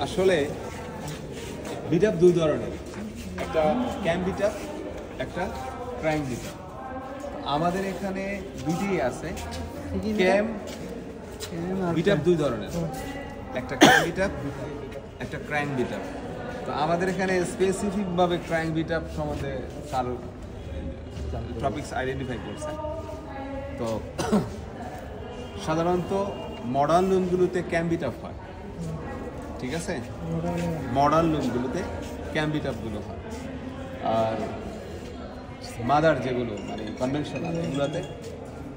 আসলে bit up দুই ধরনের, একটা ক্যাম বিট আপ, একটা ক্র্যাঙ্ক বিট আপ। আমাদের এখানে দুইটাই আছে। ক্যাম বিট আপ দুই ধরনের, একটা ক্যাম বিট আপ, একটা ক্র্যাঙ্ক বিট আপ। তো আমাদের এখানে স্পেসিফিকভাবে ক্র্যাঙ্ক বিট আপ সম্বন্ধে স্যার টপিকস আইডেন্টিফাই করছে। তো সাধারণত মডার্ন লুমগুলোতে ক্যাম বিট আপ হয়, ঠিক আছে? মডার্ন লুমগুলোতে ক্যাম বিট আপগুলো হয়, আর মাদার যেগুলো মানে কনভেনশনাল এগুলোতে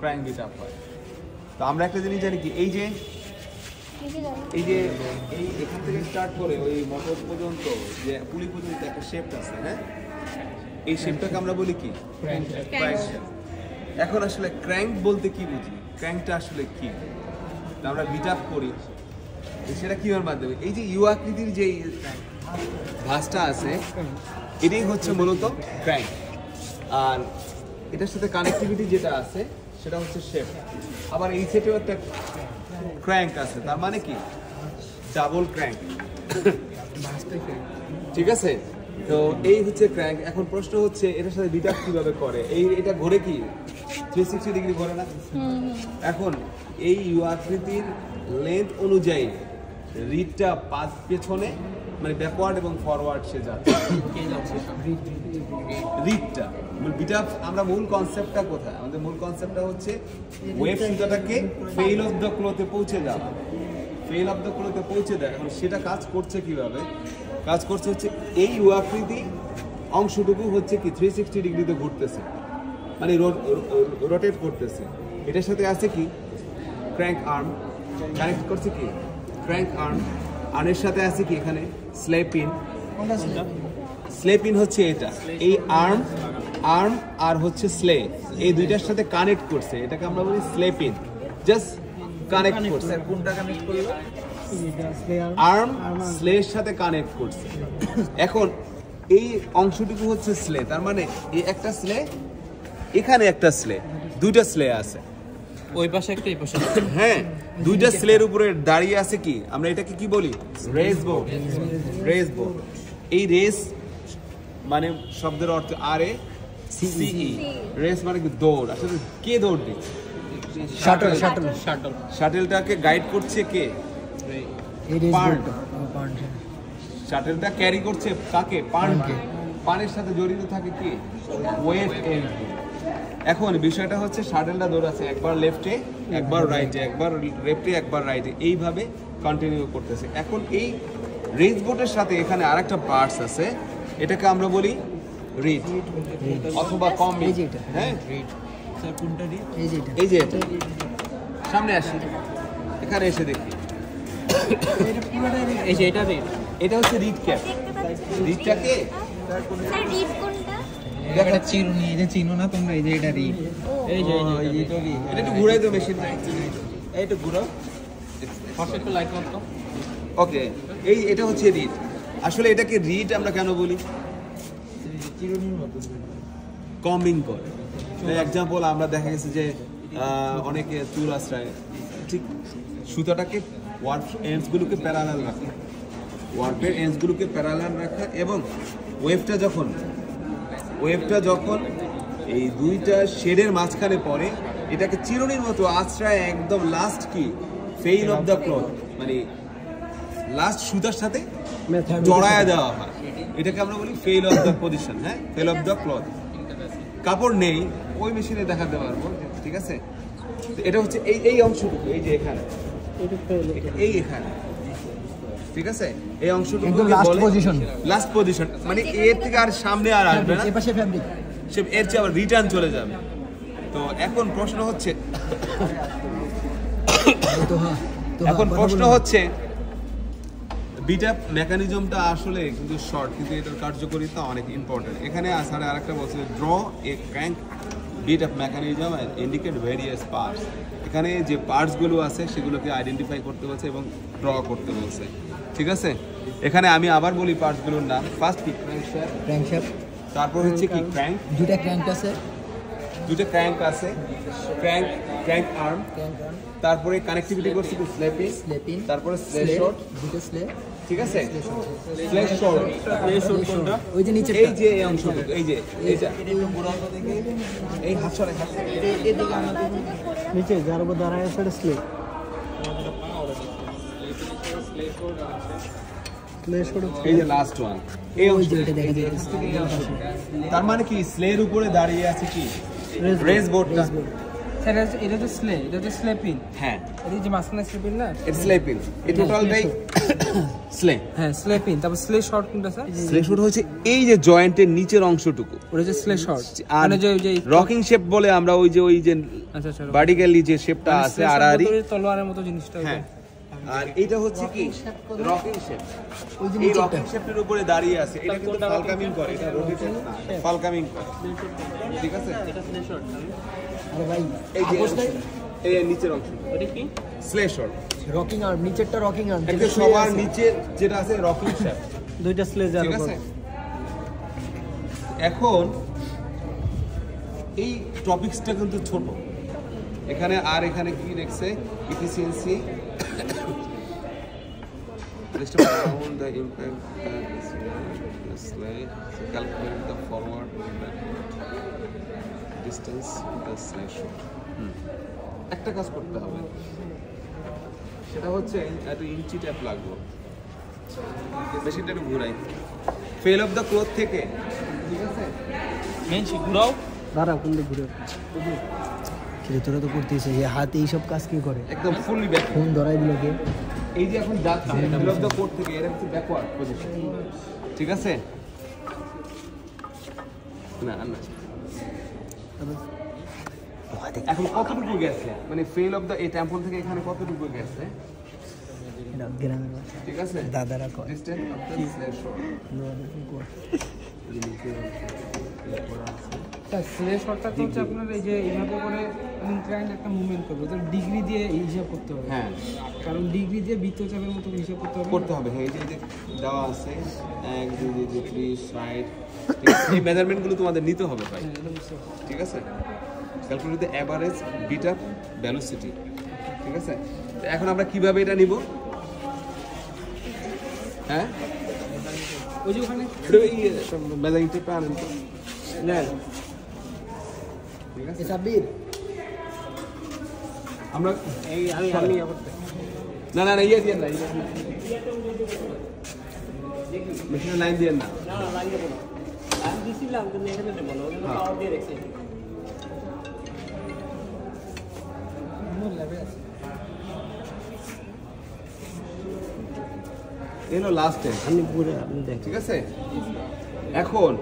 ক্র্যাঙ্ক বিট আপ হয়। তো আমরা একটা জিনিস জানি কি, এই যে এখান থেকে স্টার্ট করে ওই মোটর পর্যন্ত যে পুলি পর্যন্ত একটা শেপ আছে, হ্যাঁ, এই শেপটাকে আমরা বলি কি? Crank shape. এখন আসলে ক্র্যাঙ্ক বলতে কি বুঝি, ক্র্যাঙ্কটা আসলে কি? আমরা বিট আপ করি সেটা কিভাবে মাধ্যমে, এই যে ইউ আকৃতির যে ভাঁজটা আছে এটাই হচ্ছে মূলত ক্র্যাঙ্ক, আর এটার সাথে কানেক্টিভিটি যেটা আছে সেটা হচ্ছে শেপ। আবার এই সেটেও একটা ক্র্যাঙ্ক আছে, তার মানে কি ডাবল ক্র্যাঙ্ক, ঠিক আছে? তো এই হচ্ছে ক্র্যাঙ্ক। এখন প্রশ্ন হচ্ছে এটার সাথে বিট আপ কিভাবে করে, এটা ঘোরে কি 360 ডিগ্রি ঘোরে না? এখন এই ইউ আকৃতির লেন্থ অনুযায়ী রিডটা পেছনে মানে ব্যাকওয়ার্ড এবং ফরওয়ার্ড সে যাচ্ছে। রিডটা বিট আপ, আমরা মূল কনসেপ্টটা কোথায়? আমাদের মূল কনসেপ্টটা হচ্ছে ওয়েভ সুতাটাকে ফেইল অফ দ্য ক্লোতে পৌঁছে যাওয়া, ফেইল অফ দ্য ক্লোতে পৌঁছে দেয়। এখন সেটা কাজ করছে কিভাবে? কাজ করছে হচ্ছে এই ইউ আকৃতি অংশটুকু হচ্ছে কি 360 ডিগ্রিতে ঘুরতেছে, মানে রোটেট করতেছে। এটার সাথে আছে কি ক্র্যাঙ্ক আর্ম, কানেক্ট করছে কি ক্র্যাঙ্ক আর্ম, আর এর সাথে আছে কি এখানে স্লেপ ইন। স্লেপ ইন হচ্ছে এটা, এই আর্ম আর হচ্ছে স্লে, এই দুইটার সাথে কানেক্ট করছে, এটাকে আমরা বলি স্লেপ ইন। জাস্ট কানেক্ট করছে, কোনটা কানেক্ট করলো? আর্ম স্লের সাথে কানেক্ট করছে। এখন এই অংশটুকু হচ্ছে স্লে, তার মানে এই একটা স্লে, এখানে একটা স্লে, দুইটা স্লে আছে, ওই পাশে একটা এই পাশে। হ্যাঁ, দুইটা স্লের উপরে দাঁড়িয়ে আছে কি, আমরা এটাকে কি বলি? Race board. রেস বোর্ড, এই রেস মানে শব্দের অর্থ RACE, রেস মানে কি দৌড়। আসলে কে দৌড় দিচ্ছে? শাটলটাকে গাইড করছে কে? শাটলটা ক্যারি করছে কাকে? পানের সাথে জড়িত থাকে কি? Wave end. এখন বিষয়টা হচ্ছে শাটলটা দৌড়াচ্ছে একবার লেফটে, একবার রাইটে, একবার লেফটে, একবার রাইটে, এইভাবে কন্টিনিউ করতেছে। এখন এই রেস বোটের সাথে এখানে আরেকটা পার্টস আছে, এটাকে আমরা বলি রিড অথবা কম্বি। হ্যাঁ, স্যার কোনটা রিড? এই যে এটা সামনে আসি, এখানে এসে দেখি, এই যে এটা রিড, এটা হচ্ছে রিড ক্যাপ। রিডটাকে স্যার রিড কোনটা? এটা চিরুনি, এই যে চিনো না তোমরা, এই যে এটা রিড, এই যে এটা রিড। এটা একটু ঘুরাই দাও মেশিনটা, এই একটু ঘুরাও, ফার্স্ট একটু লাইট মারতো। ওকে, এটা হচ্ছে রিড। আসলে এটাকে রিড আমরা কেন বলি? চিরুনির মতো কম্বিং করে। এক্সাম্পল আমরা দেখা গেছে যে অনেকে চুল আশ্রয়, ঠিক সুতাটাকে ওয়ার্প এন্ডসগুলোকে প্যারালাল রাখা, ওয়ার্পের এন্ডসগুলোকে প্যারালাল রাখা, এবং ওয়েভটা যখন এই দুইটা শেডের মাঝখানে পড়ে, এটাকে চিরুনির মতো আশ্রয় একদম লাস্ট কি ফেইল অফ দ্য ক্লথ, মানে লাস্ট সুতার সাথে জড়ায়া দেওয়া হয়, এটাকে আমরা বলি ফেইল অফ দ্য পজিশন। হ্যাঁ, ফেইল অফ দ্য ক্লথ। কাপড় নেই, ওই মেশিনে দেখাতে পারবো, ঠিক আছে? এটা হচ্ছে এই অংশটুকু, এই যে এখানে, এখানে, ঠিক আছে? এই অংশটুকু লাস্ট পজিশন, মানে এর থেকে আর সামনে আর আসবে না, সে এর চেয়ে আবার রিটার্ন চলে যাবে। তো এখন প্রশ্ন হচ্ছে বিট আপ মেকানিজমটা আসলে কিন্তু শর্ট, কিন্তু এটার কার্যকারিতা অনেক ইম্পর্টেন্ট। এখানে আসলে আরেকটা বলছে, draw a crank beat up mechanism and indicate various parts. এখানে যে পার্টসগুলো আছে সেগুলোকে আইডেন্টিফাই করতে বলছে এবং ড্র করতে বলছে, ঠিক আছে? এখানে আমি আবার বলি পার্টসগুলোর নাম। ফার্স্ট কি ক্র্যাঙ্কশ্যাফট, তারপর হচ্ছে কি ক্র্যাঙ্ক, দুইটা ক্র্যাঙ্ক আছে, ক্র্যাঙ্ক ক্র্যাঙ্ক আর্ম, তারপরে কানেক্টিভিটি করছি কি স্ল্যাপিং, তারপরে স্লে শট, দুটো স্লে, ঠিক আছে? স্লে শট, ওই যে নিচে এই যে এই অংশটুকু, এই যে এইটা এই হাত সরে হাত নিচে যার উপর দাঁড়ায় আছে স্লে, এই যে লাস্ট ওয়ান, এই ওই যে অংশটা এটা দেখা যায়। তার মানে কি স্লের উপরে দাঁড়িয়ে আছে কি রেস বোর্ডটা? স্যার এটা তো স্লে, এটা তো স্লেপিং। হ্যাঁ, এটা যে মাঝখানে স্লেপিং না? ইটস স্লেপিং, এই টোটালটাই স্লে। হ্যাঁ স্লেপিং। তারপর স্লে শর্ট কোনটা স্যার? স্লে শট হচ্ছে এই যে জয়েন্টের নিচের অংশটুকু, ওটা যে স্লে শর্ট। আর মানে যে ওই যে রকিং শেপ বলে আমরা ওই যে আচ্ছা আচ্ছা ভার্টিক্যালি যে শেপটা আছে আড়াআড়ি, তলোয়ারের মতো জিনিসটা। হ্যাঁ। আর এটা হচ্ছে কি রকিং শেপ, ওই যে এই নিচেরটা রকিং শেপের উপরে দাঁড়িয়ে আছে। এটা কিন্তু ফালকামিং করে, এটা রোটেশন না, ফালকামিং করে, ঠিক আছে? আরে ভাই এই যে এই নিচের অংশ, এটা কি? স্লে শট, রকিং আর্ম, নিচেরটা রকিং আর্ম, একটা সবার নিচে যেটা আছে রকিং শেপ, দুইটা স্লে যার ঠিক উপর। আছে? এখন এই টপিকসটা কিন্তু ছোট, এখানে আর এখানে কি দেখছে efficiency, found the impact that is slide, calculate the forward distance the slide shot. একটা কাজ করতে হবে, সেটা হচ্ছে একটা ইঞ্চি ট্যাপ লাগবে, বেশিটা একটু ঘুরাই, ফেল অফ দ্য ক্লথ থেকে, ঠিক আছে? মেনছি ঘুরাও। দাঁড়া কোন দিকে ঘুরে কিরে তোরা তো করতেছে এই হাতে এইসব কাজ কি করে? একদম ফুললি ব্যাক, ফোন ধরাই দিল কে? এই যে এখন যাচ্ছে ফেল অফ দ্য কোড থেকে, এর হচ্ছে ব্যাকওয়ার্ড পজিশন, ঠিক আছে? না না, এখন কতটুকু গেছে, মানে ফেল অফ দ্য এই টেম্পল থেকে এখানে কতটুকু গেছে, এটা গ্রামের বাচ্চা ঠিক আছে? দাদারা কয় distance of the slash shot, sir slay শটটা তো হচ্ছে আপনার এই যে এইভাবে করে ইনক্লাইন্ড একটা মুভমেন্ট করবে, তো ডিগ্রি দিয়ে হিসাব করতে হবে। হ্যাঁ কারণ ডিগ্রি দিয়ে বৃত্তচাপের মতো হিসাব করতে হবে। করতে হবে, হ্যাঁ। এই যে দেওয়া আছে 1 2 3 60, এই মেজারমেন্টগুলো তোমাদের নিতে হবে ভাই, ঠিক আছে? Calculate the average beat up velocity, ঠিক আছে? তো এখন আমরা কিভাবে এটা নিব? হ্যাঁ, ওই যে ওখানে মেজারিং টেপ আনেন তো, নেন, ঠিক আছে? সাব্বির আমরা এই আমি না না না ইয়ে দিয়ে না, মেশিনের লাইন দিয়ে না, আমি দিছিলাম কিন্তু এখানে দেব না, ওই জন্য পাওয়ার দিয়ে রেখেছি। এলো লাস্ট টাইম, আমি পুরো আপনি দেখ ঠিক আছে? এখন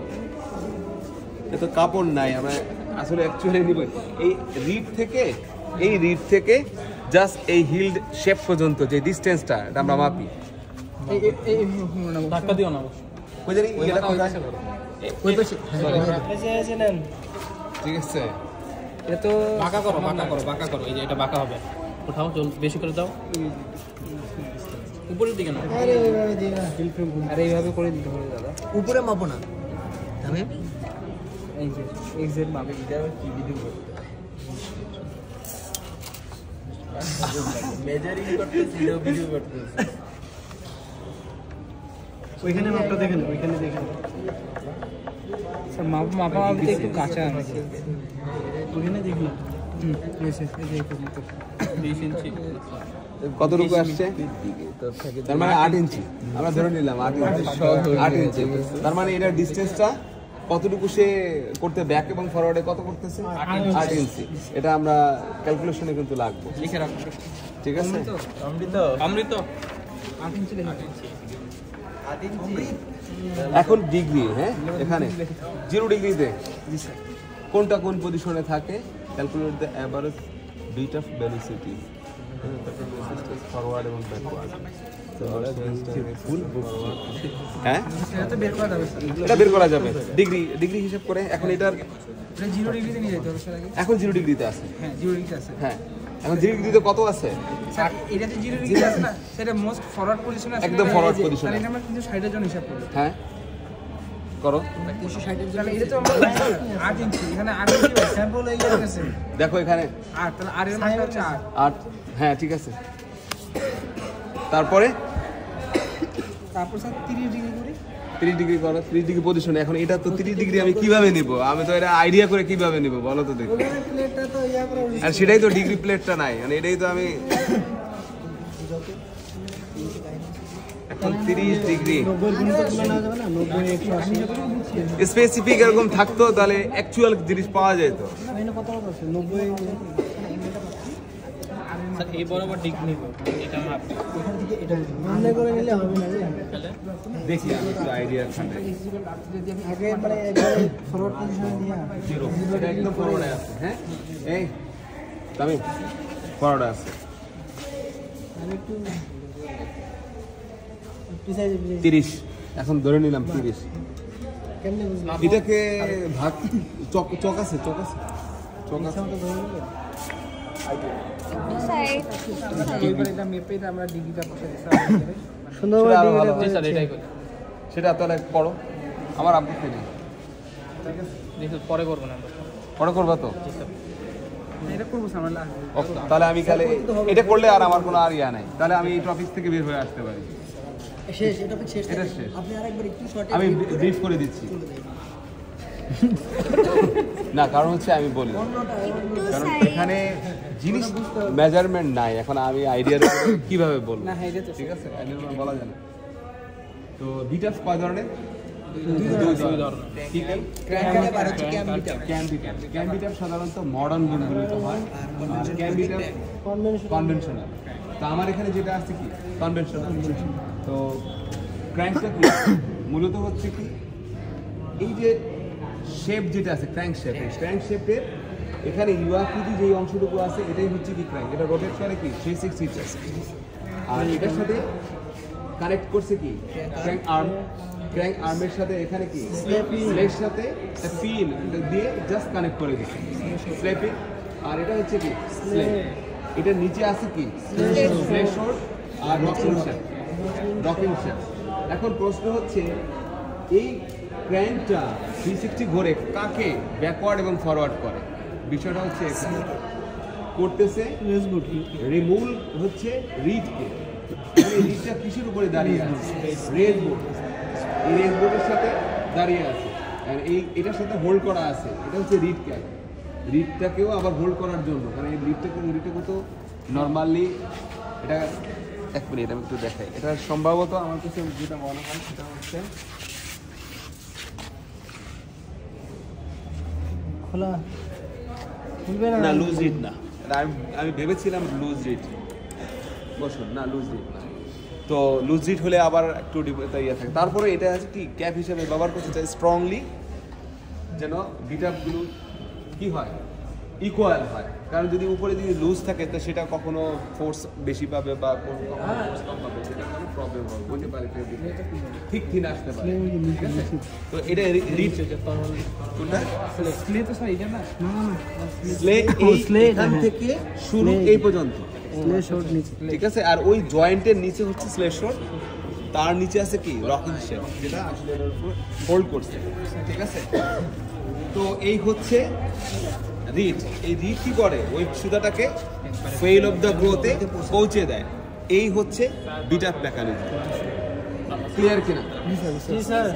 এত কাপড় নাই, আমরা আসলে অ্যাকচুয়ালি নিব এই রিড থেকে জাস্ট এই হিল্ড শেপ পর্যন্ত যে ডিসটেন্সটা, এটা আমরা মাপি। ধাক্কা দিও না, ওই জানি এটা কোথায়? ওই পাশে ঠিক আছে, এটা তো বাঁকা করো, বাঁকা করো, এই যে এটা বাঁকা হবে। উঠাও, চল বেশি করে দাও, উপরের দিকে না। আরে ওইভাবে দিই না আরে এইভাবে করে দিতে হবে দাদা। উপরে মাপো না আমি এই যে এক্সাক্ট মাপে দিতে হবে। কি ভিডিও করতে মেজারিং করতে ভিডিও করতে ওইখানে মাপটা দেখেন, ওইখানে দেখেন স্যার মাপা মাপতে একটু কাঁচা আছে। ওইখানে দেখুন কতটুকু আসছে? তার মানে 8 ইঞ্চি, আমরা ধরে নিলাম 8 ইঞ্চি। তার মানে এটার ডিসটেন্সটা কতটুকু সে করতে, ব্যাক এবং ফরওয়ার্ডে কত করতেছে? 8 ইঞ্চি। এটা আমরা ক্যালকুলেশনে কিন্তু লাগবে, লিখে রাখো, ঠিক আছে? অমৃত 8 ইঞ্চি দেখো। এখন ডিগ্রি, হ্যাঁ, এখানে 0 ডিগ্রিতে কোনটা কোন পজিশনে থাকে? Calculate the average beat of velocity, forward এবং ব্যাকওয়ার্ড। হ্যাঁ, এটা বের করা যাবে স্যার, এটা বের করা যাবে ডিগ্রি হিসাব করে। এখন এটার এটা 0 ডিগ্রিতে নিয়ে যেতে হবে স্যার আগে। এখন 0 ডিগ্রিতে আছে, হ্যাঁ 0 ডিগ্রিতে আছে। হ্যাঁ, এখন 0 ডিগ্রিতে কত আছে? স্যার এটা যে 0 ডিগ্রিতে আছে না, সেটা মোস্ট ফরওয়ার্ড পজিশনে আছে, একদম forward position তাহলে আমরা কিন্তু সাইডের জন্য হিসাব করব। হ্যাঁ, করো। তাহলে এটা তো আমরা 8 ইঞ্চি, এখানে 8 ইঞ্চি স্যাম্পল হয়ে গেছে। দেখো এখানে 8, তাহলে 8 এর মানটা হচ্ছে 8। 8, হ্যাঁ ঠিক আছে। তারপরে তারপর স্যার 30 ডিগ্রি করে 30 ডিগ্রি করো, 30 ডিগ্রি পজিশন। এখন এটা তো 30 ডিগ্রি আমি কিভাবে নিব? আমি তো এটা আইডিয়া করে কিভাবে নিব বলো তো দেখি। প্লেটটা তো ইয়া করে আর সেটাই তো ডিগ্রি প্লেটটা নাই, মানে এটাই তো আমি এখন 30 ডিগ্রি 90 গুণ তো তুলনা যাবে না, 90 180 স্পেসিফিক এরকম থাকতো তাহলে অ্যাকচুয়াল জিনিস পাওয়া যেত। এখানে কত আছে 90 স্যার এই বরাবর ডিগ্রি নিব, এটা মাপ এখান থেকে এটা মনে করে নিলে হবে না রে। দেখি আমি একটু আইডিয়া খানে আগে মানে একবারে ফরওয়ার্ড পজিশনে দিয়া জিরো, এটা একদম ফরওয়ার্ডে আছে। হ্যাঁ এই তামিম ফরওয়ার্ডে আছে আমি একটু প্রিসাইজ 30। এখন ধরে নিলাম 30। কেমনে বুঝলাম এটাকে ভাগ চক আছে, চক আছে, চক আছে। তো ধরে নিলে সাইড এইবার এটা মেপে আমরা ডিগ্রিটা বসে দিছি। সুন্দরভাবে সেটা আরো ডিগ্রিটা ভালো। বলেছে। স্যার এটাই করি, সেটা তাহলে করো, আমার আপডেট নেই। দেখো পরে করব না আমরা। পরে করবা তো? এটা করব স্যার আমরা লাস্ট। ওকে, তাহলে আমি কালে এটা করলে আর আমার কোনো আর ইয়া নাই, তাহলে আমি এই টপিক থেকে বের হয়ে আসতে পারি। শেষ এটা শেষ এটা শেষ। আপনি আরেকবার একটু শর্টে আমি ব্রিফ করে দিচ্ছি না, কারণ হচ্ছে আমি বলি, কারণ এখানে জিনিস মেজারমেন্ট নাই। এখন আমি আইডিয়ার কিভাবে বলবো? না হ্যাঁ এটা তো ঠিক আছে, আইডিয়ার বলা যায় না। তো বিটাস কয় ধরনের? দুই ধরনের। কি কি? ক্র্যাঙ্ক আর হচ্ছে ক্যাম বিটা ক্যান বিটাপ সাধারণত মডার্ন গুণগুলিতে হয়, আর ক্যান বিটাপ কনভেনশনাল। তো আমার এখানে যেটা আছে কি কনভেনশনাল। তো ক্র্যাঙ্কটা কি মূলত হচ্ছে কি, এই যে শেপ যেটা আছে ক্র্যাঙ্ক শেপ, এই ক্র্যাঙ্ক শেপের এখানে ইউআকৃতি যেই অংশটুকু আছে এটাই হচ্ছে কি ক্র্যাঙ্ক। এটা রোটেট করে কি 360 আর এটার সাথে কানেক্ট করছে কি ক্র্যাঙ্ক আর্ম। ক্র্যাঙ্ক আর্মের সাথে এখানে কি স্লের সাথে একটা পিন দিয়ে জাস্ট কানেক্ট করে দিচ্ছে স্লেপিং। আর এটা হচ্ছে কি স্লে, এটার নিচে আছে কি স্লে শোর আর রকিং শেপ, রকিং শেপ। এখন প্রশ্ন হচ্ছে এই ক্র্যাঙ্কটা 360 ঘোরে কাকে ব্যাকওয়ার্ড এবং ফরওয়ার্ড করে? বিষয়টা হচ্ছে এখানে করতেছে রিমুভ হচ্ছে রিডকে। এই রিডটা কিসের উপরে দাঁড়িয়ে আছে? Raise board. এই রেজ বোর্ডের সাথে দাঁড়িয়ে আছে, আর এটার সাথে হোল্ড করা আছে। এটা হচ্ছে রিড ক্যাপ। রিডটাকেও আবার হোল্ড করার জন্য, কারণ এই রিডটাকে তো নর্মালি এটা এক মিনিট আমি একটু দেখাই। এটা সম্ভবত আমার কাছে যেটা মনে হয় সেটা হচ্ছে খোলা খুলবে না না লুজ রিড না। আমি ভেবেছিলাম লুজ রিড, বসুন না লুজ রিড না। তো লুজ রিড হলে আবার একটু ইয়ে থাকে। তারপরে এটা আছে কি ক্যাপ হিসেবে ব্যবহার করতে চাই স্ট্রংলি, যেন বিটাপগুলো কি হয় ইকুয়াল হয়। কারণ যদি উপরে যদি লুজ থাকে তো সেটা কখনো ফোর্স বেশি পাবে বা কখনো ফোর্স কম পাবে, সেটা কোনো প্রবলেম হবে, বলতে পারে ঠিক থিন আসতে পারে। ঠিক আছে, তো এটা রিড কোনটা স্লে তো স্যার এটা না। স্লে এখান থেকে শুরু এই পর্যন্ত স্লে শর্ট নিচে ঠিক আছে। আর ওই জয়েন্টের নিচে হচ্ছে স্লে শোর, তার নিচে আছে কি রকিং শেপ, যেটা আসলে হোল্ড করছে। ঠিক আছে, তো এই হচ্ছে রিড। এই রিড কি করে ওই সুতাটাকে ফেল অফ দ্য গ্রোথে পৌঁছে দেয়। এই হচ্ছে বিটাপ মেকানিজম। ক্লিয়ার কিনা জি স্যার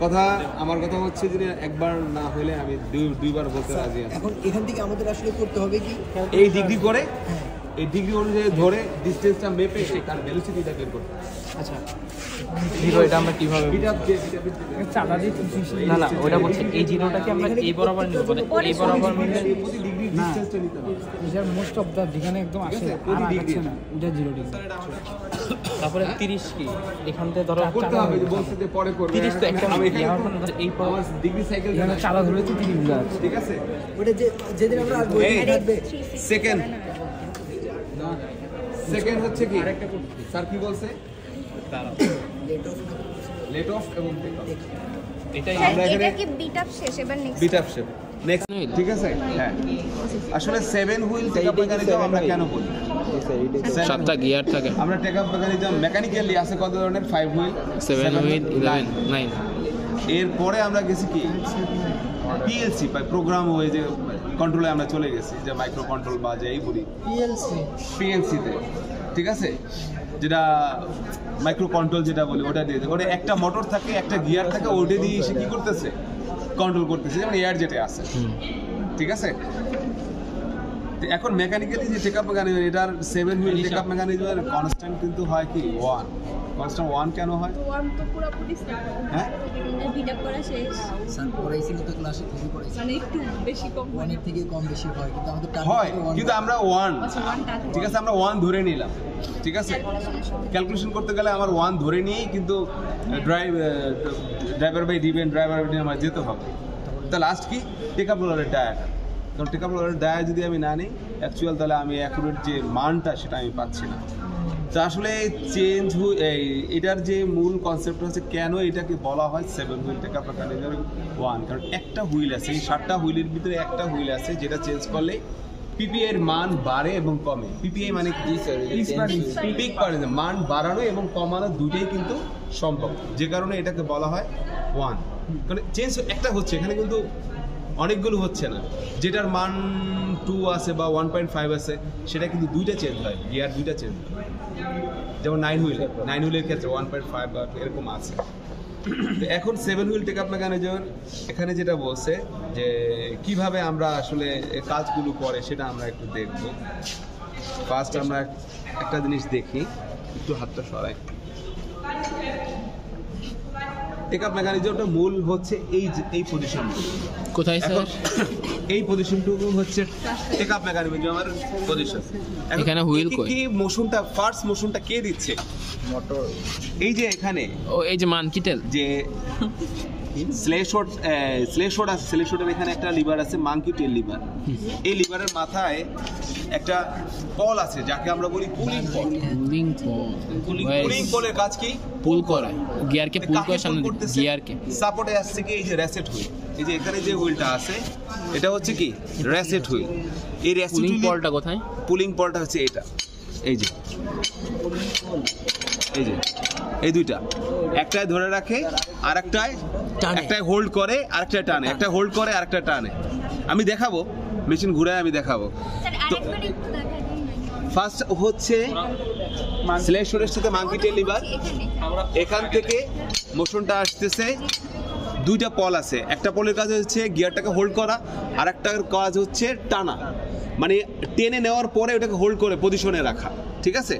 কথা? আমার কথা হচ্ছে যে একবার না হলে আমি দুইবার বলতে রাজি আছি। এখন এখান থেকে আমাদের আসলে করতে হবে কি এই ডিগ্রি করে এই ডিগ্রি অনুযায়ী ধরে ডিসটেন্সটা মেপে তার ভেলোসিটিটা বের করতে। আচ্ছা জিরো এটা আমরা কিভাবে বিটাপ যে বিটাপের চাঁদা দিয়ে না না ওটা বলছি এই জিরোটাকে আমরা এই বরাবর নিব, মানে এই বরাবর মিলে প্রতি ডিগ্রি ডিসটেন্সটা নিতে হবে। এটার মোস্ট অফ দা যেখানে একদম আসে ঠিক আছে, প্রতি আর ডিগ্রি। আসছে না, এটা 0 ডিগ্রি। তারপরে 30 কি এখান থেকে ধরো করতে হবে যে বলছে যে পরে করবে। 30 তো একটা আমি এখানে এই আমার ডিগ্রি সাইকেল এখানে চাঁদা ধরে তো 30 ডিগ্রি আছে। ঠিক আছে। ওটা যেদিন আমরা আসবো ওই দিন থাকবে সেকেন্ড সেকেন্ড হচ্ছে কি স্যার কি বলছে? লেট অফ এবং টেক অফ। এটাই আমরা এখানে এটা কি বিটআপ শেষ, এবার next beat up shape next. ঠিক আছে, হ্যাঁ আসলে 7 হুইল টেক আপ মেকানিজম আমরা কেন বলি? 7টা গিয়ার থাকে, আমরা টেক আপ মেকানিজম মেকানিক্যালি আছে কত ধরনের? 5 হুইল, 7 হুইল, 11, 9। এরপরে আমরা গেছি কি পিএলসি বা প্রোগ্রাম ওই যে কন্ট্রোলে আমরা চলে গেছি, যে মাইক্রো কন্ট্রোল বা যেই বলি পিএলসিতে, ঠিক আছে, যেটা মাইক্রো কন্ট্রোল যেটা বলি ওটা দিয়ে ওটা একটা মোটর থাকে, একটা গিয়ার থাকে, ওটা দিয়ে সে কি করতেছে কন্ট্রোল করতেছে, যেমন এয়ার জেটে আছে, ঠিক আছে। এখন মেকানিক্যালি যে টেকআপ মেকানিজম, এটার 7 হুইল টেকআপ মেকানিজমের কনস্ট্যান্ট কিন্তু হয় কি 1, কনস্ট্যান্ট 1 কেন হয়? ওয়ান তো পুরোপুরি হ্যাঁ ভিডিও করা শেষ, স্যার পড়াইছিল তো ক্লাসে থেকে পড়াইছিল, মানে একটু বেশি কম ওয়ানের থেকে কম বেশি হয়, কিন্তু আমাদের হয়, কিন্তু আমরা 1, আচ্ছা, one target। ঠিক আছে, আমরা 1 ধরে নিলাম, ঠিক আছে। ক্যালকুলেশন করতে গেলে আমার 1 ধরে নিয়েই কিন্তু driver by depend driver by আমার যেতে হবে। তা লাস্ট কি টেকআপ রোলারের ডায়াটা, কারণ টেকআপ রোলারের ডায়া যদি আমি না নিই অ্যাকচুয়াল, তাহলে আমি অ্যাকুরেট যে মানটা সেটা আমি পাচ্ছি না। তো আসলে চেঞ্জ এটার যে মূল কনসেপ্ট হচ্ছে কেন এটাকে বলা হয় 7 হুইল টেকআপ মেকানিজম 1, কারণ একটা হুইল আছে, এই 7টা হুইলের ভিতরে একটা হুইল আছে যেটা চেঞ্জ করলে পিপিআই এর মান বাড়ে এবং কমে। পিপিআই মানে কি? পিক পারেন, মান বাড়ানো এবং কমানো দুটোই কিন্তু সম্ভব, যে কারণে এটাকে বলা হয় 1। কারণ চেঞ্জ একটা হচ্ছে, এখানে কিন্তু অনেকগুলো হচ্ছে না। যেটার মান 2 আছে বা 1.5 আছে সেটা কিন্তু দুইটা চেঞ্জ হয়, গিয়ার দুইটা চেঞ্জ হয়। যেমন 9 হুইলের ক্ষেত্রে 1.5 বা এরকম আছে। তো এখন 7 হুইল টেকআপ মেকানিজম এখানে যেটা বলছে যে কিভাবে আমরা আসলে কাজগুলো করে সেটা আমরা একটু দেখব। ফার্স্ট আমরা একটা জিনিস দেখি, একটু হাতটা সরাই। টেকআপ মেকানিজমটা মূল হচ্ছে এই পজিশনটুকু। কোথায় স্যার? এই পজিশনটুকু হচ্ছে টেকআপ মেকানিজমের পজিশন। এখানে হুইল কই? কি মোশনটা, ফার্স্ট মোশনটা কে দিচ্ছে? মোটর। এই যে এখানে ও এই যে মানকিটেল, যে স্লেশোট আছে, স্লেশোটের এখানে একটা লিভার আছে, মাঙ্কি টেল লিভার। এই লিভারের মাথায় একটা কল আছে যাকে আমরা বলি পুলিং কল। পুলিং কলের কাজ কি? পুল করে গিয়ারকে, পুল করে সামনে গিয়ারকে সাপোর্টে আসছে কি এই যে র্যাসেট হুইল। এই যে এখানে যে হুইলটা আছে এটা হচ্ছে কি র্যাসেট হুইল। এই র্যাসেট পুলিং হুইল পলটা কোথায়? পুলিং পলটা হচ্ছে এটা, এই যে এই দুইটা, একটায় ধরে রাখে আর একটায় হোল্ড করে, আরেকটায় টানে, একটা হোল্ড করে আরেকটা টানে। আমি দেখাবো, মেশিন ঘুরায় আমি দেখাবো। স্যার আরেকবার একটু দেখা দিন। ফার্স্ট হচ্ছে স্লেশোরের সাথে মাঙ্কি টেল লিভার। এখান থেকে মোশনটা আসতেছে, দুইটা পল আছে, একটা পলের কাজ হচ্ছে গিয়ারটাকে হোল্ড করা, আর একটার কাজ হচ্ছে টানা, মানে টেনে নেওয়ার পরে ওটাকে হোল্ড করে পজিশনে রাখা, ঠিক আছে।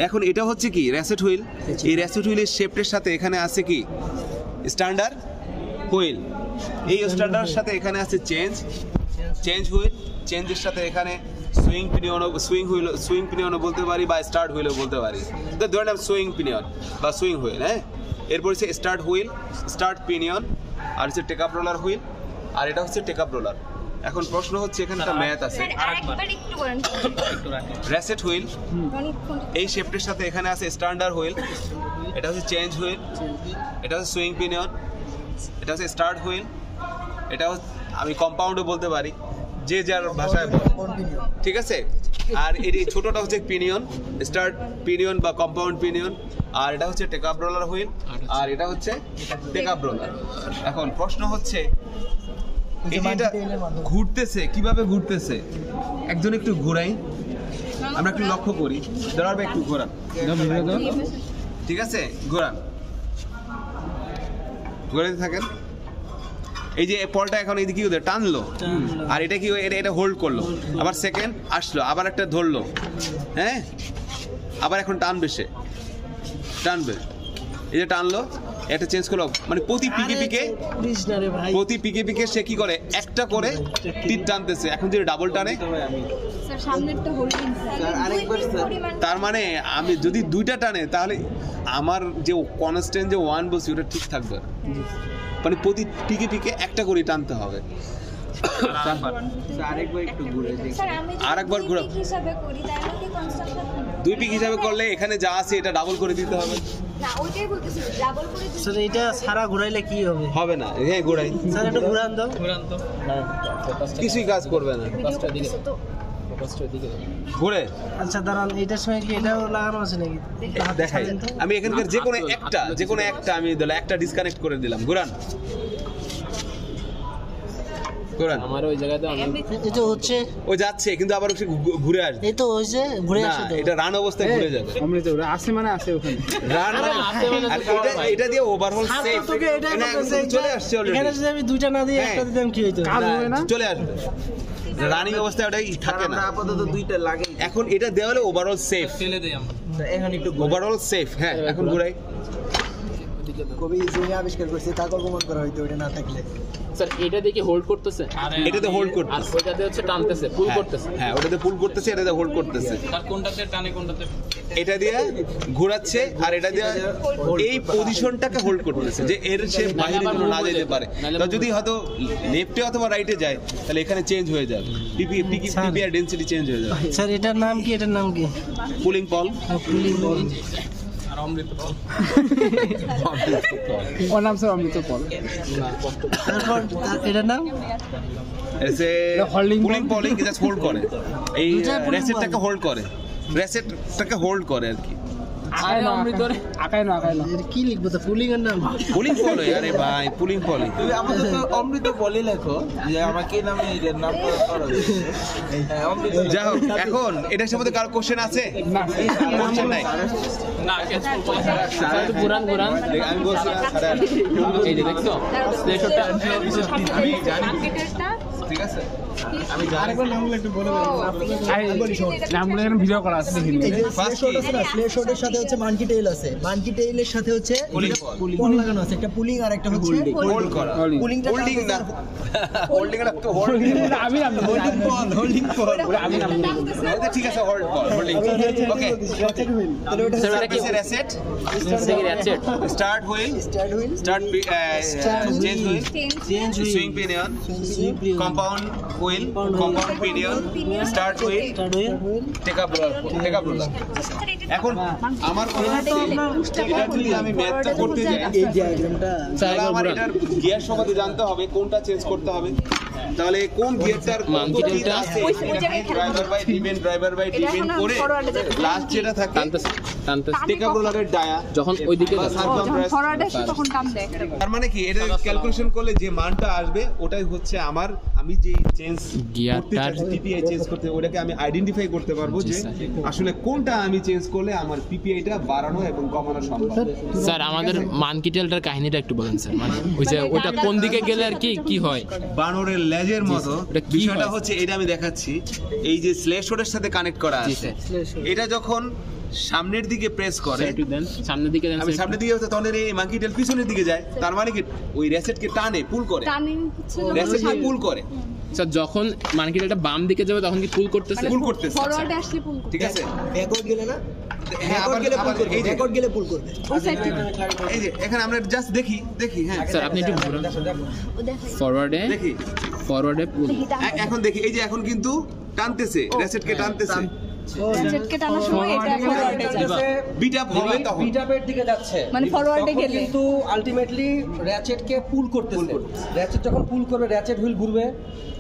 এখন এটা হচ্ছে কি র্যাসেট হুইল। এই র্যাসেট হুইলের শেপটের সাথে এখানে আছে কি স্ট্যান্ডার্ড হুইল। এই স্ট্যান্ডার্ডের সাথে এখানে আছে চেঞ্জ হুইল। চেঞ্জের সাথে এখানে সুইং পিনিয়নও বলতে পারি বা স্টার্ট হুইলও বলতে পারি। ধরে নাম সুইং পিনিয়ন বা সুইং হুইল। হ্যাঁ, এরপর হচ্ছে স্টার্ট হুইল, স্টার্ট পিনিয়ন, আর হচ্ছে টেকআপ রোলার হুইল, আর এটা হচ্ছে টেকআপ রোলার। এখন প্রশ্ন হচ্ছে এখানে একটা ম্যাথ আছে। স্যার আরেকবার একটু বলেন। র্যাসেট হুইল এই শেপটের সাথে এখানে আছে স্ট্যান্ডার্ড হুইল, এটা হচ্ছে চেঞ্জ হুইল, এটা হচ্ছে সুইং পিনিয়ন, এটা হচ্ছে স্টার্ট হুইল, এটা আমি কম্পাউন্ডও বলতে পারি, যে যার ভাষায় বলে, ঠিক আছে। আর এই ছোটটা হচ্ছে পিনিয়ন, স্টার্ট পিনিয়ন বা কম্পাউন্ড পিনিয়ন, আর এটা হচ্ছে টেকআপ রোলার হুইল, আর এটা হচ্ছে টেকআপ রোলার। এখন প্রশ্ন হচ্ছে এটা ঘুরতেছে কিভাবে ঘুরতেছে, একজন একটু ঘোরাই, আমরা একটু লক্ষ্য করি। দাঁড়াবে একটু ঘোরান, ঠিক আছে, ঘোরান, ঘোরাতে থাকেন। এই যে পলটা এখন এই কি টানলো, আর এটা কি এটা হোল্ড করলো, আবার সেকেন্ড আসলো, আবার একটা ধরলো, হ্যাঁ, আবার এখন টানবে, সে টানবে, এই যে টানলো, একটা চেঞ্জ করলো, মানে প্রতি পিকে পিকে সে কি করে একটা করে তীর টানতেছে। এখন যদি ডাবল টানে, স্যার সামনেরটা হোল্ডিং, স্যার আরেকবার তার মানে আমি যদি দুইটা টানে তাহলে আমার যে কনস্ট্যান্ট যে 1 বলছি ওটা ঠিক থাকবে, মানে প্রতি পিকে পিকে একটা করে টানতে হবে। আরেকবার ঘুরে হিসাবে করি তাহলে কি কনস্ট্রাকশন 2 পিক হিসাবে করলে এখানে যা আছে এটা ডাবল করে দিতে হবে। না ওইটাই বলতেছি, ডাবল করে দিতে স্যার এটা সারা ঘুরাইলে কি হবে? হবে না, হ্যাঁ ঘুরাই, স্যার একটু ঘুরান দাও। কিছুই কাজ করবে না। তো ঘুরে আচ্ছা দাঁড়ান, এটার সঙ্গে কি এটাও লাগানো আছে নাকি? দেখাই আমি এখানকার যে কোনো একটা আমি দিলাম, একটা ডিসকানেক্ট করে দিলাম। ঘুরান ঘুরান। আমার ওই জায়গাতে এই তো হচ্ছে, ও যাচ্ছে কিন্তু আবার সে ঘুরে আসবে। এই তো হয়েছে, ঘুরে না, আসছে তো। এটা রান অবস্থায় ঘুরে যাবে। অমৃত ওরা আছে মানে আছে ওখানে। রান আর এটা দিয়ে ওভারঅল সেফ। তোকে এটাই বলতেছে, চলে আসছে অলরেডি। এখানে যদি আমি দুইটা না দিয়ে একটা দিতাম কি হইতো? কাজ হবে না। চলে আসবে। রানিং অবস্থায় ওটাই থাকে না। আপাতত দুইটা লাগে, এখন এটা দেওয়া হলে ওভারঅল সেফ। ফেলে দেই আমরা। এখন একটু ওভারঅল সেফ। হ্যাঁ, এখন ঘুরাই। কবি যিনি আবিষ্কার করছে তাকে অপমান করা হইতো ওটা না থাকলে। স্যার এটা দেখে হোল্ড করতেছে, এটাতে হোল্ড আর করতেছে। ওইটাতে হচ্ছে টানতেছে, পুল করতেছে। হ্যাঁ, ওটাতে পুল করতেছে, এটাতে হোল্ড করতেছে। তার কোনটাতে টানে কোনটাতে এটা দিয়ে ঘোরাচ্ছে আর এটা দিয়ে এই পজিশনটাকে হোল্ড করতেছে যে এর সে বাইরে যেন না যেতে পারে। তো যদি হয়তো লেফটে অথবা রাইটে যায় তাহলে এখানে চেঞ্জ হয়ে যাবে, পিপি আর ডেনসিটি চেঞ্জ হয়ে যাবে। স্যার এটার নাম কি? এটার নাম কি? পুলিং পল। পুলিং বল। আর অমৃত বল। ওর নাম স্যার অমৃত পল। তারপর এটার নাম এসে holding pulling polling just hold করে, এই দুইটা pulling রেসেটটাকে ball। হোল্ড করে, রেসেটটাকে হোল্ড করে আর কি। আকায় না অমৃত রে, আকায় না। এর কি লিখবো তো? পুলিং এর নাম? পুলিং পল। আরে ভাই, পুলিং পলিং। তুমি আপাতত অমৃত বলে লেখো যে আমাকে নামে এর নাম করা হয়েছে। হ্যাঁ, অমৃত। যাই হোক, এখন এটার সম্বন্ধে কারো কোশ্চেন আছে? না, কোশ্চেন নাই। না ক্যাচ ফুল স্যার একটু ঘুরান। আমি বলছি না, এই যে দেখছো স্লেশটা আমি জানি, ঠিক আছে, আমি জানি। নামগুলো এখানে ভিডিও করা আছে, দেখে নিন। ফার্স্ট স্লেশ শটের সাথে হচ্ছে মানকি টেইল আছে, মানকি টেইলের সাথে হচ্ছে বল লাগানো আছে, একটা পুলিং আর একটা হচ্ছে হোল্ড করা। পুলিংটা হোল্ডিং না, হোল্ডিং না, তো হোল্ড। আমি নাম হোল্ডিং পল। আমি নাম ঠিক আছে, হোল্ড পল, হোল্ডিং। ওকে, তাহলে ওটা স্যার এটা কি ratchet, ratchet start wheel, start wheel, start change wheel, change wheel, swing pinion, compound wheel, compound pinion, start wheel, start wheel, take up roller. এখন আমার কথা হচ্ছে এটা যদি আমি ম্যাথটা করতে যাই, এই ডায়াগ্রামটা তাহলে আমার এটার গিয়ার সম্বন্ধে জানতে হবে, কোনটা চেঞ্জ করতে হবে। তাহলে কোন গিয়ারটার মানকি টেলটা ড্রাইভার বাই ডিপেন্ড করে লাস্ট যেটা থাকে টানতেছে টেক আপ রোলারের ডায়া যখন ওইদিকে বা সার্কামফারেন্স। তখন টান দেয়। তার মানে কি এটা ক্যালকুলেশন করলে যে মানটা আসবে ওটাই হচ্ছে আমার, আমি যে চেঞ্জ করতে চাচ্ছি পিপিআই চেঞ্জ করতে, ওটাকে আমি আইডেন্টিফাই করতে পারবো যে আসলে কোনটা আমি চেঞ্জ করলে আমার পিপিআইটা বাড়ানো এবং কমানো সম্ভব। স্যার আমাদের মানকি টেলটার কাহিনীটা একটু বলেন স্যার, মানে ওই যে ওটা কোন দিকে গেলে আর কি হয়? বানরের লেজের মতো। ওটা কি বিষয়টা হয়? হচ্ছে এটা আমি দেখাচ্ছি, এই যে স্লেশ শটের সাথে কানেক্ট করা জি আছে, স্যার। এটা যখন সামনের দিকে প্রেস করে, একটু দেন সামনের দিকে দেন আমি স্যার। সামনের দিকে হচ্ছে তখন এই মাঙ্কি টেল পিছনের দিকে যায়, তার মানে কি ওই রেসেটকে টানে, পুল করে, টানিং হচ্ছে রেসেটকে পুল করে, স্যার যখন মানকি টেলটা বাম দিকে যাবে তখন কি পুল করতেছে? পুল করতেছে। ফরওয়ার্ডে আসলে পুল করবে। ঠিক আছে, ব্যাকওয়ার্ড গেলে না, হ্যাঁ, আবার এই যে ব্যাকওয়ার্ড গেলে পুল করবে। ওই সাইড থেকে এই যে এখানে আমরা জাস্ট দেখি, হ্যাঁ স্যার আপনি একটু ঘুরান। ও দেখাই। ফরওয়ার্ডে পুল। এখন দেখি, এই যে এখন কিন্তু টানতেছে, রেসেটকে টানতেছে, চ্যাটকে টানার সময় এটা ফরওয়ার্ডে যাবে। বিট আপ হবে তখন। বিট আপের দিকে যাচ্ছে, মানে ফরওয়ার্ডে তখন গেলে কিন্তু আলটিমেটলি র্যাচেটকে পুল করতেছে। র্যাচেট যখন পুল করবে র্যাচেট হুইল ঘুরবে,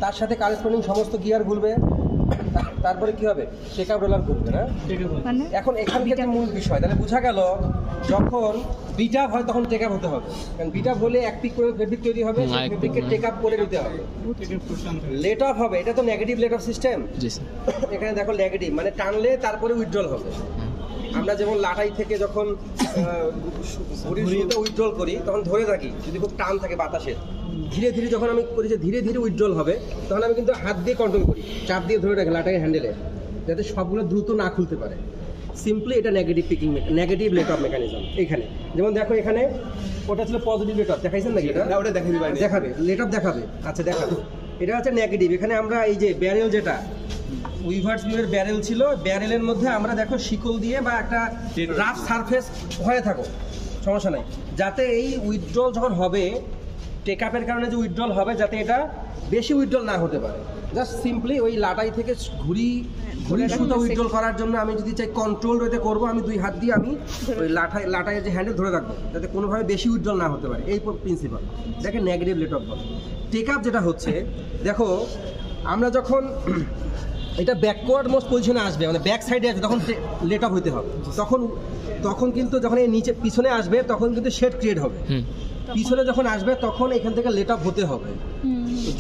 তার সাথে কারেসপন্ডিং সমস্ত গিয়ার ঘুরবে, তারপরে কি হবে? টেক আপ রোলার ঘুরবে না? মানে এখন এখানকার যে মূল বিষয়, তাহলে বোঝা গেল যখন বিট আপ হয় তখন টেক আপ হতে হবে, কারণ বিট আপ হলে এক পিক করে ফেব্রিক তৈরি হবে, সেই এক ফেব্রিককে pick টেক আপ করে নিতে হবে। লেট অফ হবে, এটা তো নেগেটিভ লেট অফ সিস্টেম। জি স্যার। এখানে দেখো নেগেটিভ মানে টানলে তারপরে উইথড্রল হবে। আমরা যেমন লাটাই থেকে যখন ঘড়ির শুরুতে উইথড্রল করি তখন ধরে থাকি, যদি খুব টান থাকে বাতাসের, ধীরে ধীরে যখন আমি করি যে ধীরে ধীরে উইথড্রল হবে, তখন আমি কিন্তু হাত দিয়ে কন্ট্রোল করি, চাপ দিয়ে ধরে রাখি লাটাইয়ের হ্যান্ডেলে, যাতে সবগুলো দ্রুত না খুলতে পারে। সিম্পলি এটা negative picking, negative let off mechanism. এখানে যেমন দেখো, এখানে ওটা ছিল পজিটিভ লেট অফ, দেখাইছেন নাকি? এটা না, ওটা দেখাই দিবা, দেখাবে, লেট অফ দেখাবে। আচ্ছা দেখাবে, এটা হচ্ছে নেগেটিভ। এখানে আমরা এই যে ব্যারেল, যেটা উইভার্স ভিউয়ের ব্যারেল ছিল, ব্যারেলের মধ্যে আমরা দেখো শিকল দিয়ে বা একটা রাফ সারফেস হয়ে থাকো, সমস্যা নাই, যাতে এই উইথড্রল যখন হবে, টেক আপের কারণে যে উইথড্রল হবে, যাতে এটা বেশি উইথড্রল না হতে পারে। জাস্ট সিম্পলি ওই লাটাই থেকে ঘুরি সুতো উইথড্রল করার জন্য আমি যদি চাই কন্ট্রোল রেতে করবো, আমি দুই হাত দিয়ে আমি ওই লাটাইয়ের যে হ্যান্ডেল ধরে রাখবো, যাতে কোনোভাবে বেশি উইথড্রল না হতে পারে। এই প্রিন্সিপাল দেখেন নেগেটিভ লেট অফ বল। টেক আপ যেটা হচ্ছে, দেখো আমরা যখন এটা ব্যাকওয়ার্ড মোস্ট পজিশনে আসবে, মানে ব্যাক সাইডে আসবে, তখন লেট অফ হতে হবে। তখন কিন্তু যখন এই নিচে পিছনে আসবে তখন কিন্তু শেড ক্রিয়েট হবে। পিছনে যখন আসবে তখন এখান থেকে লেট অফ হতে হবে।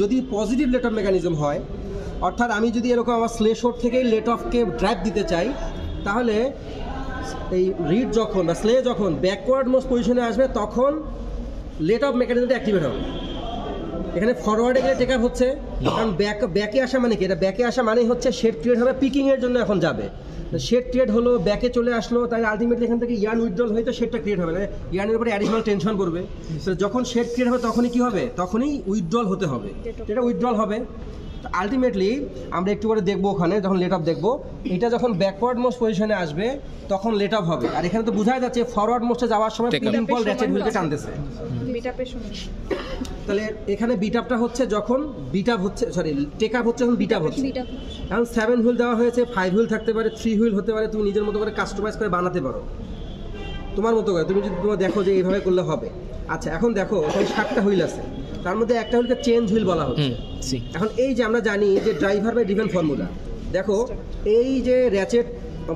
যদি পজিটিভ লেট অফ মেকানিজম হয়, অর্থাৎ আমি যদি এরকম আমার স্লে শোট থেকেই লেট অফকে ড্রাইভ দিতে চাই, তাহলে এই রিড যখন বা স্লে যখন ব্যাকওয়ার্ড মোস্ট পজিশনে আসবে তখন লেট অফ মেকানিজমটা অ্যাক্টিভেট হবে। এখানে ফরওয়ার্ডে গেলে টেক আপ হচ্ছে, কারণ ব্যাকে আসা মানে কি, এটা ব্যাকে আসা মানে হচ্ছে শেড ক্রিয়েট হবে, পিকিংয়ের জন্য এখন যাবে। শেড ক্রিয়েট হলো, ব্যাকে চলে আসলো, তাই আলটিমেটলি এখান থেকে ইয়ার্ন উইথড্রল হয়ে তো শেডটা ক্রিয়েট হবে, ইয়ার্নের উপরে অ্যাডিশনাল টেনশন পড়বে। তো যখন শেড ক্রিয়েট হবে তখনই কি হবে, তখনই উইথড্রল হতে হবে, এটা উইথড্রল হবে। আলটিমেটলি আমরা একটু করে দেখবো ওখানে যখন লেট অফ দেখবো, এটা যখন ব্যাকওয়ার্ড মোস্ট পজিশনে আসবে তখন লেট অফ হবে। আর এখানে তো বোঝাই যাচ্ছে ফরওয়ার্ড মোস্টে যাওয়ার সময় পিলিং বল র্যাচেট হুইলকে টানতেছে। তাহলে এখানে বিটআপটা হচ্ছে যখন বিটআপ হচ্ছে, সরি টেক আপ হচ্ছে যখন বিটআপ হচ্ছে। এখন 7 হুইল দেওয়া হয়েছে, 5 হুইল থাকতে পারে, 3 হুইল হতে পারে, তুমি নিজের মতো করে কাস্টমাইজ করে বানাতে পারো তোমার মতো করে, তুমি যদি তোমার দেখো যে এইভাবে করলে হবে। আচ্ছা এখন দেখো ওখানে 7টা হুইল আছে, তার মধ্যে একটা হুইলকে চেঞ্জ হুইল বলা হচ্ছে। এখন এই যে আমরা জানি যে ড্রাইভার বাই ডিফেন্ট ফর্মুলা, দেখো এই যে র্যাচেট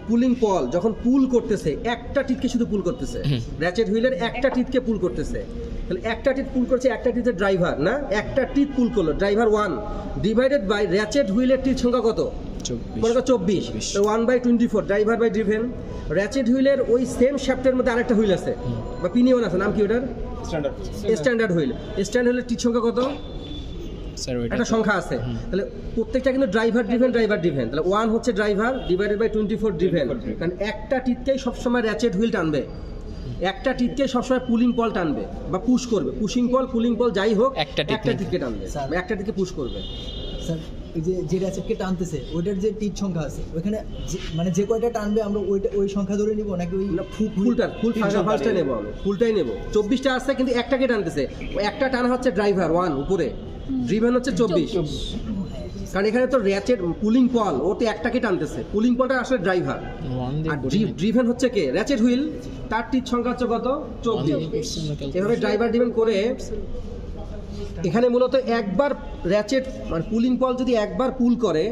পুলিং পল যখন পুল করতেছে একটা টিথকে শুধু পুল করতেছে, র্যাচেট হুইলের একটা টিথকে পুল করতেছে, তাহলে একটা টিথ পুল করছে, একটা টিথের ড্রাইভার না, একটা টিথ পুল করলো ড্রাইভার 1 ডিভাইডেড বাই র্যাচেট হুইলের টিথ সংখ্যা কত, 24, 1/24 ড্রাইভার বাই ড্রিভেন। র্যাচেট হুইলের ওই সেম শ্যাফটের মধ্যে আরেকটা হুইল আছে বা পিনিয়ন আছে, নাম কি ওটার, স্ট্যান্ডার্ড হুইল। স্ট্যান্ডার্ড হুইলের টিথ সংখ্যা কত, একটা সংখ্যা আছে। তাহলে প্রত্যেকটা কিন্তু ড্রাইভার ড্রিভেন, তাহলে 1 হচ্ছে ড্রাইভার ডিভাইডেড বাই 24 ড্রিভেন, কারণ একটা টিথকেই সবসময় র্যাচেট হুইল টানবে, একটা টিথকে সবসময় পুলিং পল টানবে বা পুশ করবে, পুশিং পল পুলিং পল যাই হোক একটা টিথকে টানবে, একটা টিথকে পুশ করবে। স্যার এই যে র্যাচেটকে টানতেছে ওইটার যে টিথ সংখ্যা আছে ওইখানে মানে যে কয়টা টানবে আমরা ওই সংখ্যা ধরে নিব নাকি ওই ফার্স্টটা নেব, আমি ফুলটাই নেব। 24টা আছে কিন্তু একটাকে টানতেছে, একটা টানা হচ্ছে ড্রাইভার 1 উপরে, ড্রিভেন হচ্ছে 24, কারণ এখানে তো র্যাচেট পুলিং পল ও তো একটাকে টানতেছে, পুলিং পলটা আসলে ড্রাইভার, আর ড্রিভেন হচ্ছে কে, র্যাচেট হুইল, তার টিথ সংখ্যা হচ্ছে কত, 24। এভাবে ড্রাইভার ড্রিভেন করে এখানে মূলত একবার র্যাচেট মানে পুলিং পল যদি একবার পুল করে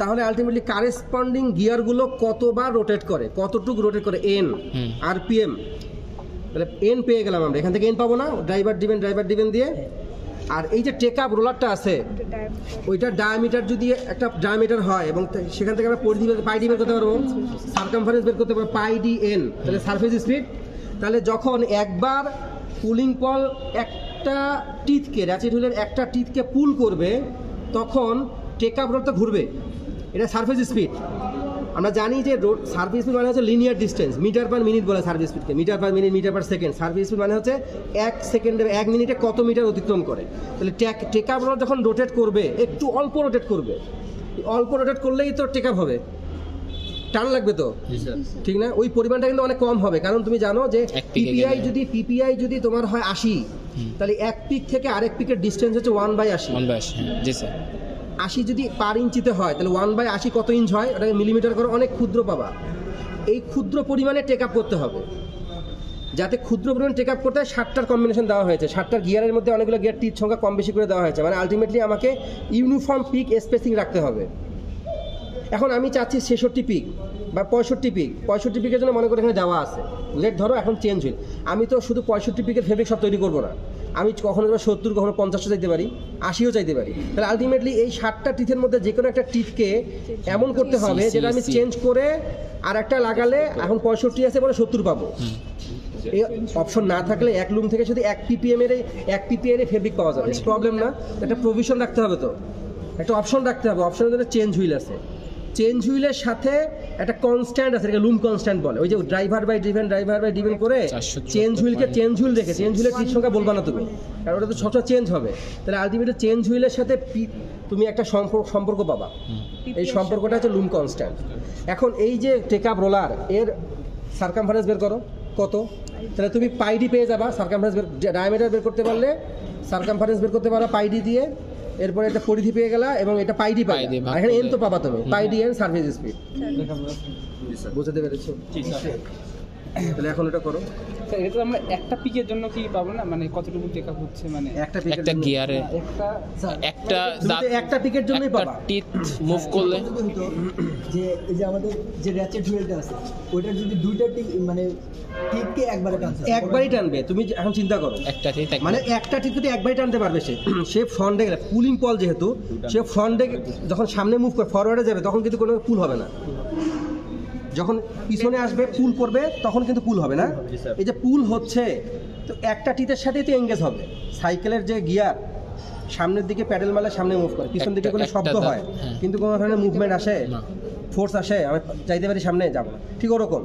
তাহলে আলটিমেটলি কারেসপন্ডিং গিয়ারগুলো কতবার রোটেট করে, কতটুকু রোটেট করে, এন আরপিএম, তাহলে এন পেয়ে গেলাম আমরা, এখান থেকে এন পাবো না ড্রাইভার ডিভেন দিয়ে। আর এই যে টেক আপ রোলারটা আছে ওইটার ডায়ামিটার যদি একটা ডায়ামিটার হয় এবং সেখান থেকে আমরা পাই ডি বের করতে পারবো, সার্কামফারেন্স বের করতে পারবো পাই ডি এন, তাহলে সারফেস স্পিড। তাহলে যখন একবার পুলিং পল একটা টিথকে র্যাচেট হুইলের একটা টিথকে পুল করবে তখন টেক আপ রোডটা ঘুরবে, এটা সারফেস স্পিড। আমরা জানি যে রোড সার্ভিস স্পিড মানে হচ্ছে linear distance, metre per minute বলে সার্ভিস স্পিডকে, metre per minute, metre per second. Service speed মানে হচ্ছে 1 সেকেন্ডে 1 মিনিটে কত মিটার অতিক্রম করে। তাহলে টেক আপ রোড যখন রোটেট করবে একটু অল্প রোটেট করবে, অল্প রোটেট করলেই তো টেক আপ হবে, টান লাগবে তো, ঠিক না? ওই পরিমাণটা কিন্তু অনেক কম হবে, কারণ তুমি জানো যে পিপিআই যদি তোমার হয় 80, তাহলে এক পিক থেকে আরেক পিকের ডিস্টেন্স হচ্ছে 1/80। 80 যদি পার ইঞ্চিতে হয় তাহলে 1/80 কত ইঞ্চ হয়, ওটাকে মিলিমিটার করে অনেক ক্ষুদ্র পাবা। এই ক্ষুদ্র পরিমাণে টেক আপ করতে হবে, যাতে ক্ষুদ্র পরিমাণে টেক আপ করতে হয় 7টার কম্বিনেশন দেওয়া হয়েছে, 7টার গিয়ারের মধ্যে অনেকগুলো গিয়ার টিথ সংখ্যা কম বেশি করে দেওয়া হয়েছে, মানে আলটিমেটলি আমাকে ইউনিফর্ম পিক স্পেসিং রাখতে হবে। এখন আমি চাচ্ছি 66 পিক বা 65 পিক, 65 পিকের জন্য মনে করি এখানে দেওয়া আছে, লেট ধরো এখন চেঞ্জ হইল, আমি তো শুধু 65 পিকের ফেব্রিক সব তৈরি করবো না, আমি কখনো 70, কখনো 50টা চাইতে পারি, 80ও চাইতে পারি। তাহলে আলটিমেটলি এই 7টা টিথের মধ্যে যে কোনো একটা টিথকে এমন করতে হবে যেটা আমি চেঞ্জ করে আর একটা লাগালে এখন 65 আছে বলে 70 পাবো। এই অপশন না থাকলে এক লুম থেকে শুধু 1 ppm এর ফেব্রিক পাওয়া যাবে, প্রবলেম না। একটা প্রভিশন রাখতে হবে, তো একটা অপশন রাখতে হবে, অপশনের জন্য চেঞ্জ হুইল আছে, চেঞ্জ হুইলের সাথে একটা কনস্ট্যান্ট আছে, এটাকে লুম কনস্ট্যান্ট বলে। ওই যে ড্রাইভার বাই ডিভেন করে চেঞ্জ হুইলকে চেঞ্জ হুইল রেখে, চেঞ্জ হুইলের টিথ সংখ্যা বলবা না তুমি, কারণ ওটা তো সবসময় চেঞ্জ হবে। তাহলে আলটিমেটলি চেঞ্জ হুইলের সাথে তুমি একটা সম্পর্ক পাবা, এই সম্পর্কটা হচ্ছে লুম কনস্ট্যান্ট। এখন এই যে টেক আপ রোলার এর সার্কামফারেন্স বের করো কত, তাহলে তুমি পাইডি পেয়ে যাবা। সার্কামফারেন্স ডায়ামিটার বের করতে পারলে সার্কামফারেন্স বের করতে পারো পাইডি দিয়ে, এরপরে একটা পরিধি পেয়ে গেলা এবং এটা পাইডি পাই, এখানে এন তো পাবা তুমি, পাইডি এন সার্ফেস স্পিড। বুঝতে পেরেছো? তাহলে এখন এটা করো। স্যার এটা তো আমরা একটা পিকের জন্য কি পাবো না, মানে কতটুকু টেক আপ হচ্ছে, মানে একটা পিকের একটা গিয়ারে একটা একটা দাঁত একটা পিকের জন্যই একটা পাবা। টিথ মুভ করলে যদি হতো যে এই যে আমাদের যে র্যাচেট হুইলটা আছে ওইটার যদি দুইটা মানে টিপকে একবারে টানছে, একবারই টানবে। তুমি এখন চিন্তা করো, একটা টিথ মানে একটা টিপ যদি একবারই টানতে পারবে সে ফ্রন্টে গেলে পুলিং পল, যেহেতু সে ফ্রন্টে যখন সামনে মুভ করে ফরওয়ার্ডে যাবে তখন কিন্তু কোনো পুল হবে না। যখন পিছনে আসবে পুল করবে তখন কিন্তু পুল হবে না। এই যে পুল হচ্ছে তো একটা টিতের সাথেই তো এঙ্গেজ হবে। সাইকেলের যে গিয়ার সামনের দিকে প্যাডেল মারলে সামনে মুভ করে, পিছন দিকে কোনো শব্দ হয় কিন্তু কোনো ধরনের মুভমেন্ট আসে, ফোর্স আসে, আমি চাইতে পারি সামনে যাব না, ঠিক ওরকম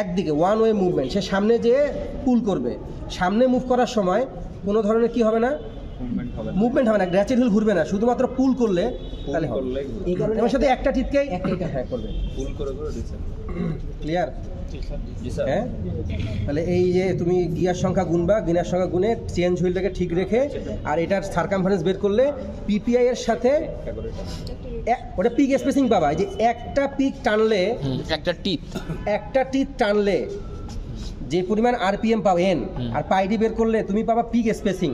একদিকে ওয়ান ওয়ে মুভমেন্ট। সে সামনে যেয়ে পুল করবে, সামনে মুভ করার সময় কোনো ধরনের কি হবে না, মুভমেন্ট হবে না, র্যাচেট হুইল ঘুরবে না, শুধুমাত্র পুল করলে তাহলে হবে। এই কারণে আমার সাথে একটা টিতকেই হ্যাঁ করবে, ফুল করে দিচ্ছেন। ক্লিয়ার? হ্যাঁ, তাহলে এই যে তুমি গিয়ার সংখ্যা গুনবা, গিয়ার সংখ্যা গুনে চেঞ্জ হুইলটাকে ঠিক রেখে আর এটার সার্কামফারেন্স বের করলে পিপিআই এর সাথে ওটা পিক স্পেসিং পাবা। এই যে একটা পিক টানলে, একটা টিথ টানলে যে পরিমাণ আরপিএম পাবে এন, আর পাইডি বের করলে তুমি পাবা পিক স্পেসিং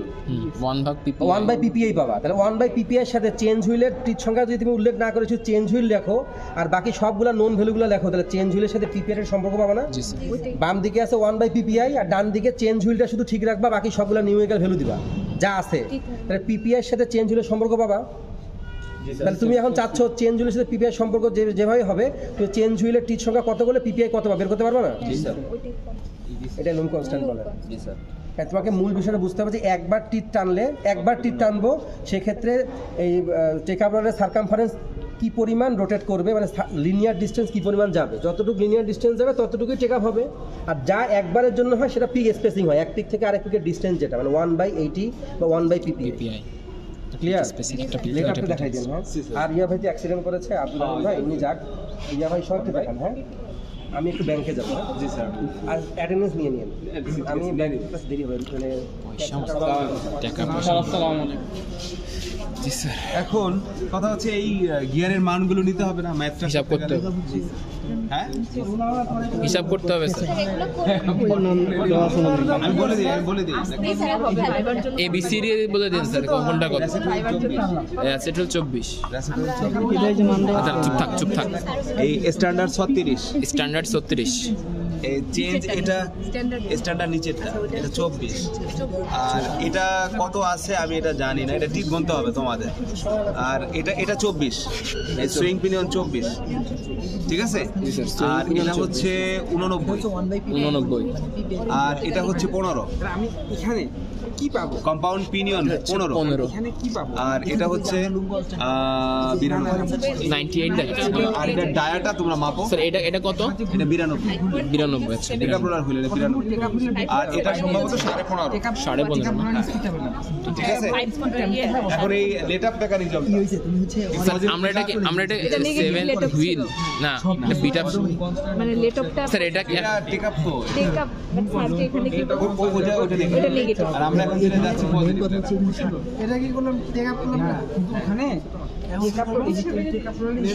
1/PPI পাবা। তাহলে 1/PPI এর সাথে চেঞ্জ হুইলের টিথ সংখ্যা যদি তুমি উল্লেখ না করেছো চেঞ্জ হুইল লেখো আর বাকি সবগুলো নোন ভ্যালুগুলো লেখো, তাহলে চেঞ্জ হুইলের সাথে পিপিআই এর সম্পর্ক পাবা না? বাম দিকে আছে 1/PPI আর ডান দিকে চেঞ্জ হুইলটা শুধু ঠিক রাখবা, বাকি সবগুলো নিউমেরিক্যাল ভ্যালু দিবা যা আছে। তাহলে পিপিআই এর সাথে চেঞ্জ হুইলের সম্পর্ক পাবা। তাহলে তুমি এখন চাচ্ছ চেঞ্জ হুইলের সাথে পিপিআই সম্পর্ক যেভাবে হবে, তুমি চেঞ্জ হুইলের টিথ সংখ্যা কত বলে পিপিআই কত বের করতে পারবে না? এটা লুম কনস্ট্যান্ট বলে। হ্যাঁ, তোমাকে মূল বিষয়টা বুঝতে হবে যে একবার টিথ টানবো সেক্ষেত্রে এই টেক আপ রডের সার্কামফারেন্স কি পরিমাণ রোটেট করবে, মানে লিনিয়ার ডিস্টেন্স কি পরিমাণ যাবে, যতটুকু লিনিয়ার ডিস্টেন্স যাবে ততটুকুই টেক আপ হবে। আর যা একবারের জন্য হয় সেটা পিক স্পেসিং হয়, এক পিক থেকে আরেক পিকের ডিস্টেন্স যেটা, মানে 1/80 বা 1/PPI। ক্লিয়ার? লেখাটা দেখাই দেন। হ্যাঁ, আর ইয়া ভাই অ্যাক্সিডেন্ট করেছে, আব্দুল ভাই এমনি যাক, ইয়া ভাই সবটা দেখান। হ্যাঁ, আমি একটু ব্যাংকে যাবো। জি স্যার, আর অ্যাটেন্ডেন্স নিয়ে নিন। আমি ব্যাংক ক্লাস দেরি হবে, মানে এখন কথা হচ্ছে এই গিয়ারের মানগুলো নিতে হবে না, ম্যাথটা হিসাব করতে হবে। হ্যাঁ, হিসাব করতে হবে স্যার। আমি বলে দিই ABCD বলে দিন স্যার, কোনটা কত? অ্যাসেটল 24। আচ্ছা, চুপ থাক। এই স্ট্যান্ডার্ড 36, স্ট্যান্ডার্ড 36। এই চেঞ্জ এটা স্ট্যান্ডার্ড নিচেরটা এটা 24, আর এটা কত আছে আমি এটা জানি না, এটা ঠিক গুনতে হবে তোমাদের। আর এটা 24, এই সুইং পিনিয়ন 24, ঠিক আছে? আর এটা হচ্ছে 89, আর এটা হচ্ছে 15। আমি এখানে কি পাবো? কম্পাউন্ড পিনিয়ন 15, এখানে কি পাবো? আর এটা হচ্ছে 98 দেখাচ্ছে। আর এটা ডায়াটা তোমরা মাপো স্যার এটা কত? এটা 92। আচ্ছা, টেক আপ রোলার হইল 92, আর এটা সম্ভবত 15.5। 15.5 ঠিক আছে? এখন এই লেট আপ মেকানিজম কি হয়েছে তুমি হচ্ছে স্যার আমরা এটা 7 হুইল না, এটা বিট আপ মানে লেটঅপটা স্যার। এটা টেক আপ তো টেক আপ সার্চ এখানে কি ওটা দেখো। এটা নেগেটিভ। আর আমরা এখন যেটা যাচ্ছি পজিটিভ। এটা কি কোনো টেক আপ করলাম না ওখানে? টেক আপ করলে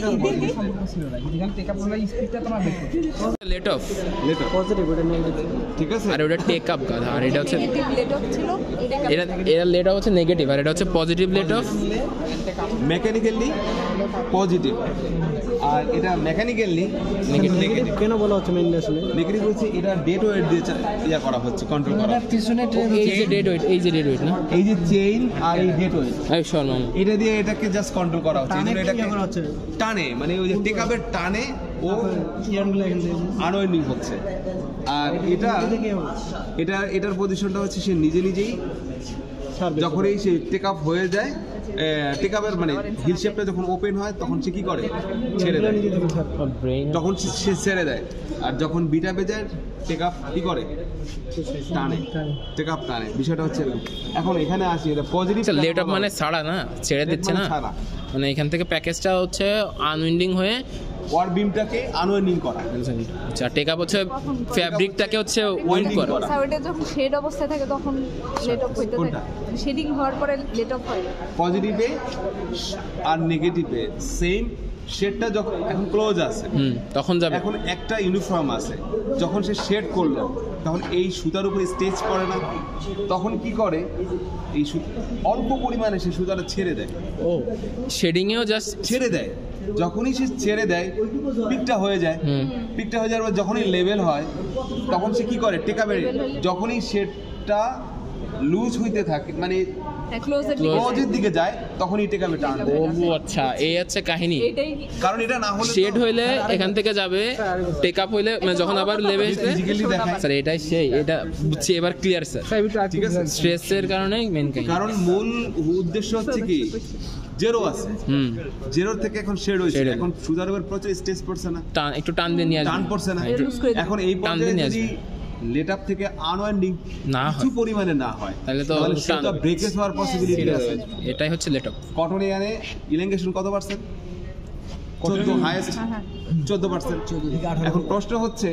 সম্পর্ক ছিল না, যেখানে টেক আপ করলে স্পিডটা তোমার বের করতে লেট অফ, ঠিক আছে? আর ওটা টেক আপ গাধা, আর এটা হচ্ছে নেগেটিভ লেটঅপ ছিল, এটা লেট অফ হচ্ছে নেগেটিভ, আর এটা হচ্ছে positive let off. Mechanically positive, আর এটা মেকানিক্যালি নেগেটিভ। কেন বলা হচ্ছে মেইনলি আসলে নেগেটিভ হচ্ছে এটা ডেড ওয়েট দিয়ে ইয়া করা হচ্ছে, কন্ট্রোল করা হচ্ছে। পিছনে এই যে ডেড ওয়েট, না এই যে চেইন আর এই ডেড ওয়েট, এই শর্মা এটা দিয়ে এটাকে জাস্ট কন্ট্রোল করা হচ্ছে। এজন্য এটাকে টানে, মানে ওই যে টেক আপের টানে ও আনওয়েন্ডিং হচ্ছে। আর এটার পজিশনটা হচ্ছে সে নিজেই যখনই সে টেক আপ হয়ে যায়, টেক আপের মানে হিল শেপটা যখন ওপেন হয় তখন সে কি করে, ছেড়ে দেয়। তখন সে ছেড়ে দেয়, আর যখন বিটা বেজায় টেক আপ কি করে, টানে, টেক আপ টানে। বিষয়টা হচ্ছে এখন এখানে আসি, এটা পজিটিভ লেট অফ মানে ছাড়া না, ছেড়ে দিচ্ছে না, মানে এখান থেকে প্যাকেজটা হচ্ছে আনউইন্ডিং হয়ে ওয়ার বিমটাকে আনওয়েন্ডিং করা। আচ্ছা, টেক আপ হচ্ছে ফ্যাব্রিকটাকে হচ্ছে ওয়েন্ড করা। স্যার ওটা যখন শেড অবস্থায় থাকে তখন লেটঅপ হইতে থাকে, শেডিং হওয়ার পরে লেটঅপ হয়। পজিটিভে আর নেগেটিভে সেম শেডটা যখন এখন ক্লোজ আছে, তখন যাবে। এখন একটা ইউনিফর্ম আছে, যখন সে শেড করলো তখন এই সুতার উপরে স্টেচ করে না, তখন কি করে এই অল্প পরিমাণে সে সুতাটা ছেড়ে দেয়। ও শেডিংয়েও জাস্ট ছেড়ে দেয়, যখনই সে ছেড়ে দেয় পিকটা হয়ে যায়। পিকটা হয়ে যাওয়ার পর যখনই লেভেল হয় তখন সে কি করে টেকা বেড়ে, যখনই শেডটা লুজ হইতে থাকে মানে ক্লোজের দিকে যায় তখনই টেকা বেটা আনবে। ও আচ্ছা, এই হচ্ছে কাহিনী। এটাই কারণ এটা না হলে শেড হইলে এখান থেকে যাবে, টেক আপ হইলে মানে যখন আবার লেভেল ফিজিক্যালি দেখায়। স্যার এটাই সেই, এটা বুঝছি এবার ক্লিয়ার স্যার। ঠিক আছে, স্ট্রেসের কারণে মেন কাহিনী। কারণ মূল উদ্দেশ্য হচ্ছে কি জেরো আছে, জেরোর থেকে এখন শেড হয়েছে, Shade এখন সুতার উপর প্রচুর স্টেজ পড়ছে না, টান একটু টান দিয়ে নিয়ে টান আসবে। পড়ছে না। Loose করে দিবে। এখন এই টান দিয়ে পর্যায়ে নিয়ে যদি লেট আপ থেকে আনওয়াইন্ডিং না হয়, কিছু পরিমাণে না হয় তাহলে তো সুতা ব্রেকেজ হওয়ার পসিবিলিটি আছে। এটাই হচ্ছে লেট আপ। কটন ইয়ানে ইলেঙ্গেশন কত পার্সেন্ট? 14 হাইয়েস্ট 14%। এখন প্রশ্ন হচ্ছে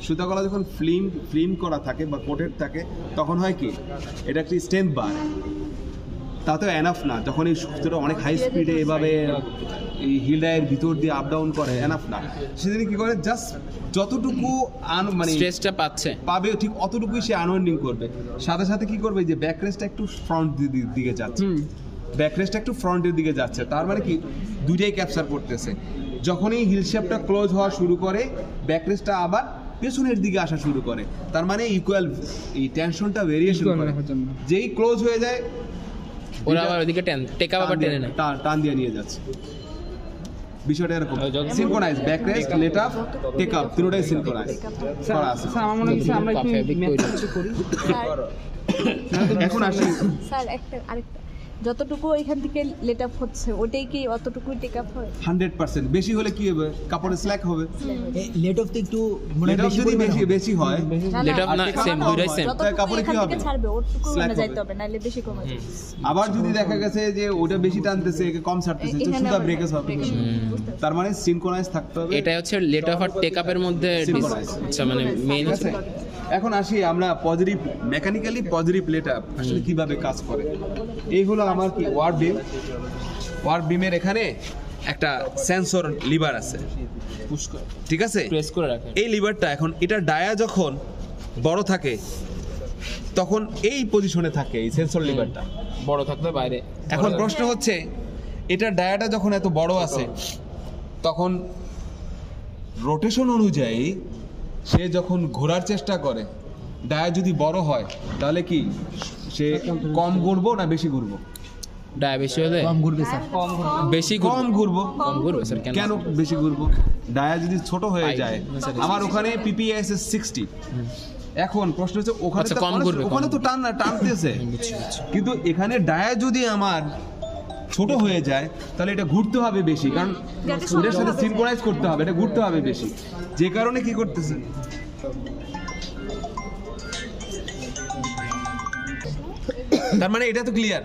সুতাগুলো যখন ফিল্ম করা থাকে বা কোটেড থাকে তখন হয় কি এটা একটি স্ট্রেংথ বার, তাতেও এনাফ না। যখন এই সুতোটা অনেক হাই স্পিডে এভাবে এই হিলডায়ের ভিতর দিয়ে আপ ডাউন করে, এনাফ না। সেদিন কি করে জাস্ট যতটুকু মানে স্ট্রেসটা পাচ্ছে পাবে ঠিক অতটুকুই সে আনওয়াইন্ডিং করবে। সাথে সাথে কি করবে যে ব্যাক রেস্টটা একটু ফ্রন্ট দিকে যাচ্ছে, ব্যাক রেস্টটা একটু ফ্রন্টের দিকে যাচ্ছে, তার মানে কি দুইটাই ক্যাপচার করতেছে। যখনই হিল শেপটা ক্লোজ হওয়া শুরু করে ব্যাক রেস্টটা আবার পেছনের দিকে আসা শুরু করে, তার মানে ইকুয়াল এই টেনশনটা ভেরিয়েশন করে। যেই ক্লোজ হয়ে যায় ওরা আবার ওদিকে টেক আপ আবার টেনে নেয়, টান দিয়ে নিয়ে যাচ্ছে। বিষয়টা এরকম synchronize, back rest, let up, take up তিনটাই সিনক্রোনাইজ করা আছে। স্যার আমার মনে হচ্ছে আমরা একটু ম্যাথ কিছু করি। এখন আসি স্যার আরেকটা যতটুকু এখান থেকে লেট আপ হচ্ছে ওটাই কি অতটুকুই টেক আপ হয়? 100%। বেশি হলে কি হবে? কাপড়ে স্ল্যাক হবে। লেট অফ তো একটু মনে লেট আপ যদি বেশি হয় লেট আপ না সেম দুইটাই সেম। কাপড়ে কি হবে? ছাড়বে ওটুকু Slack না হবে। যাইতে হবে নালে বেশি কমে যাবে। আবার যদি দেখা গেছে যে ওটা বেশি টানতেছে একে কম ছাড়তেছে তো সুতা ব্রেকেজ হবে। তার মানে সিনক্রোনাইজ থাকতে হবে। এটাই হচ্ছে লেট অফ আর টেক আপের মধ্যে আচ্ছা মানে মেইন ঠিক আছে, এখন আসি আমরা positive mechanically positive let up আসলে কিভাবে কাজ করে। এই হলো আমার কি ওয়ার্ক বিমের এখানে একটা সেন্সর লিভার আছে, ঠিক আছে, প্রেস করে রাখে। এই লিভারটা এখন এটা ডায়া যখন বড় থাকে তখন এই পজিশনে থাকে এই সেন্সর লিভারটা, বড় থাকলে বাইরে। এখন প্রশ্ন হচ্ছে এটা ডায়াটা যখন এত বড় আছে তখন রোটেশন অনুযায়ী সে যখন ঘোরার চেষ্টা করে ডায়া যদি বড় হয় তাহলে কি সে কম ঘুরবো না বেশি ঘুরবো? ডায়া বেশি হলে কম ঘুরবে স্যার। বেশি কম ঘুরবো। কম ঘুরবে স্যার। কেন বেশি ঘুরবো? ডায়া যদি ছোট হয়ে যায়, আমার ওখানে পিপিএস 60, এখন প্রশ্ন হচ্ছে ওখানে আচ্ছা, তো কম ঘুরবে, ওখানে তো টানতেছে, কিন্তু এখানে ডায়া যদি আমার ছোট হয়ে যায় তাহলে এটা ঘুরতে হবে বেশি, কারণ এটার সাথে সিনক্রোনাইজ করতে হবে, এটা ঘুরতে হবে বেশি। যে কারণে কি করতেছে তার মানে এটা তো ক্লিয়ার,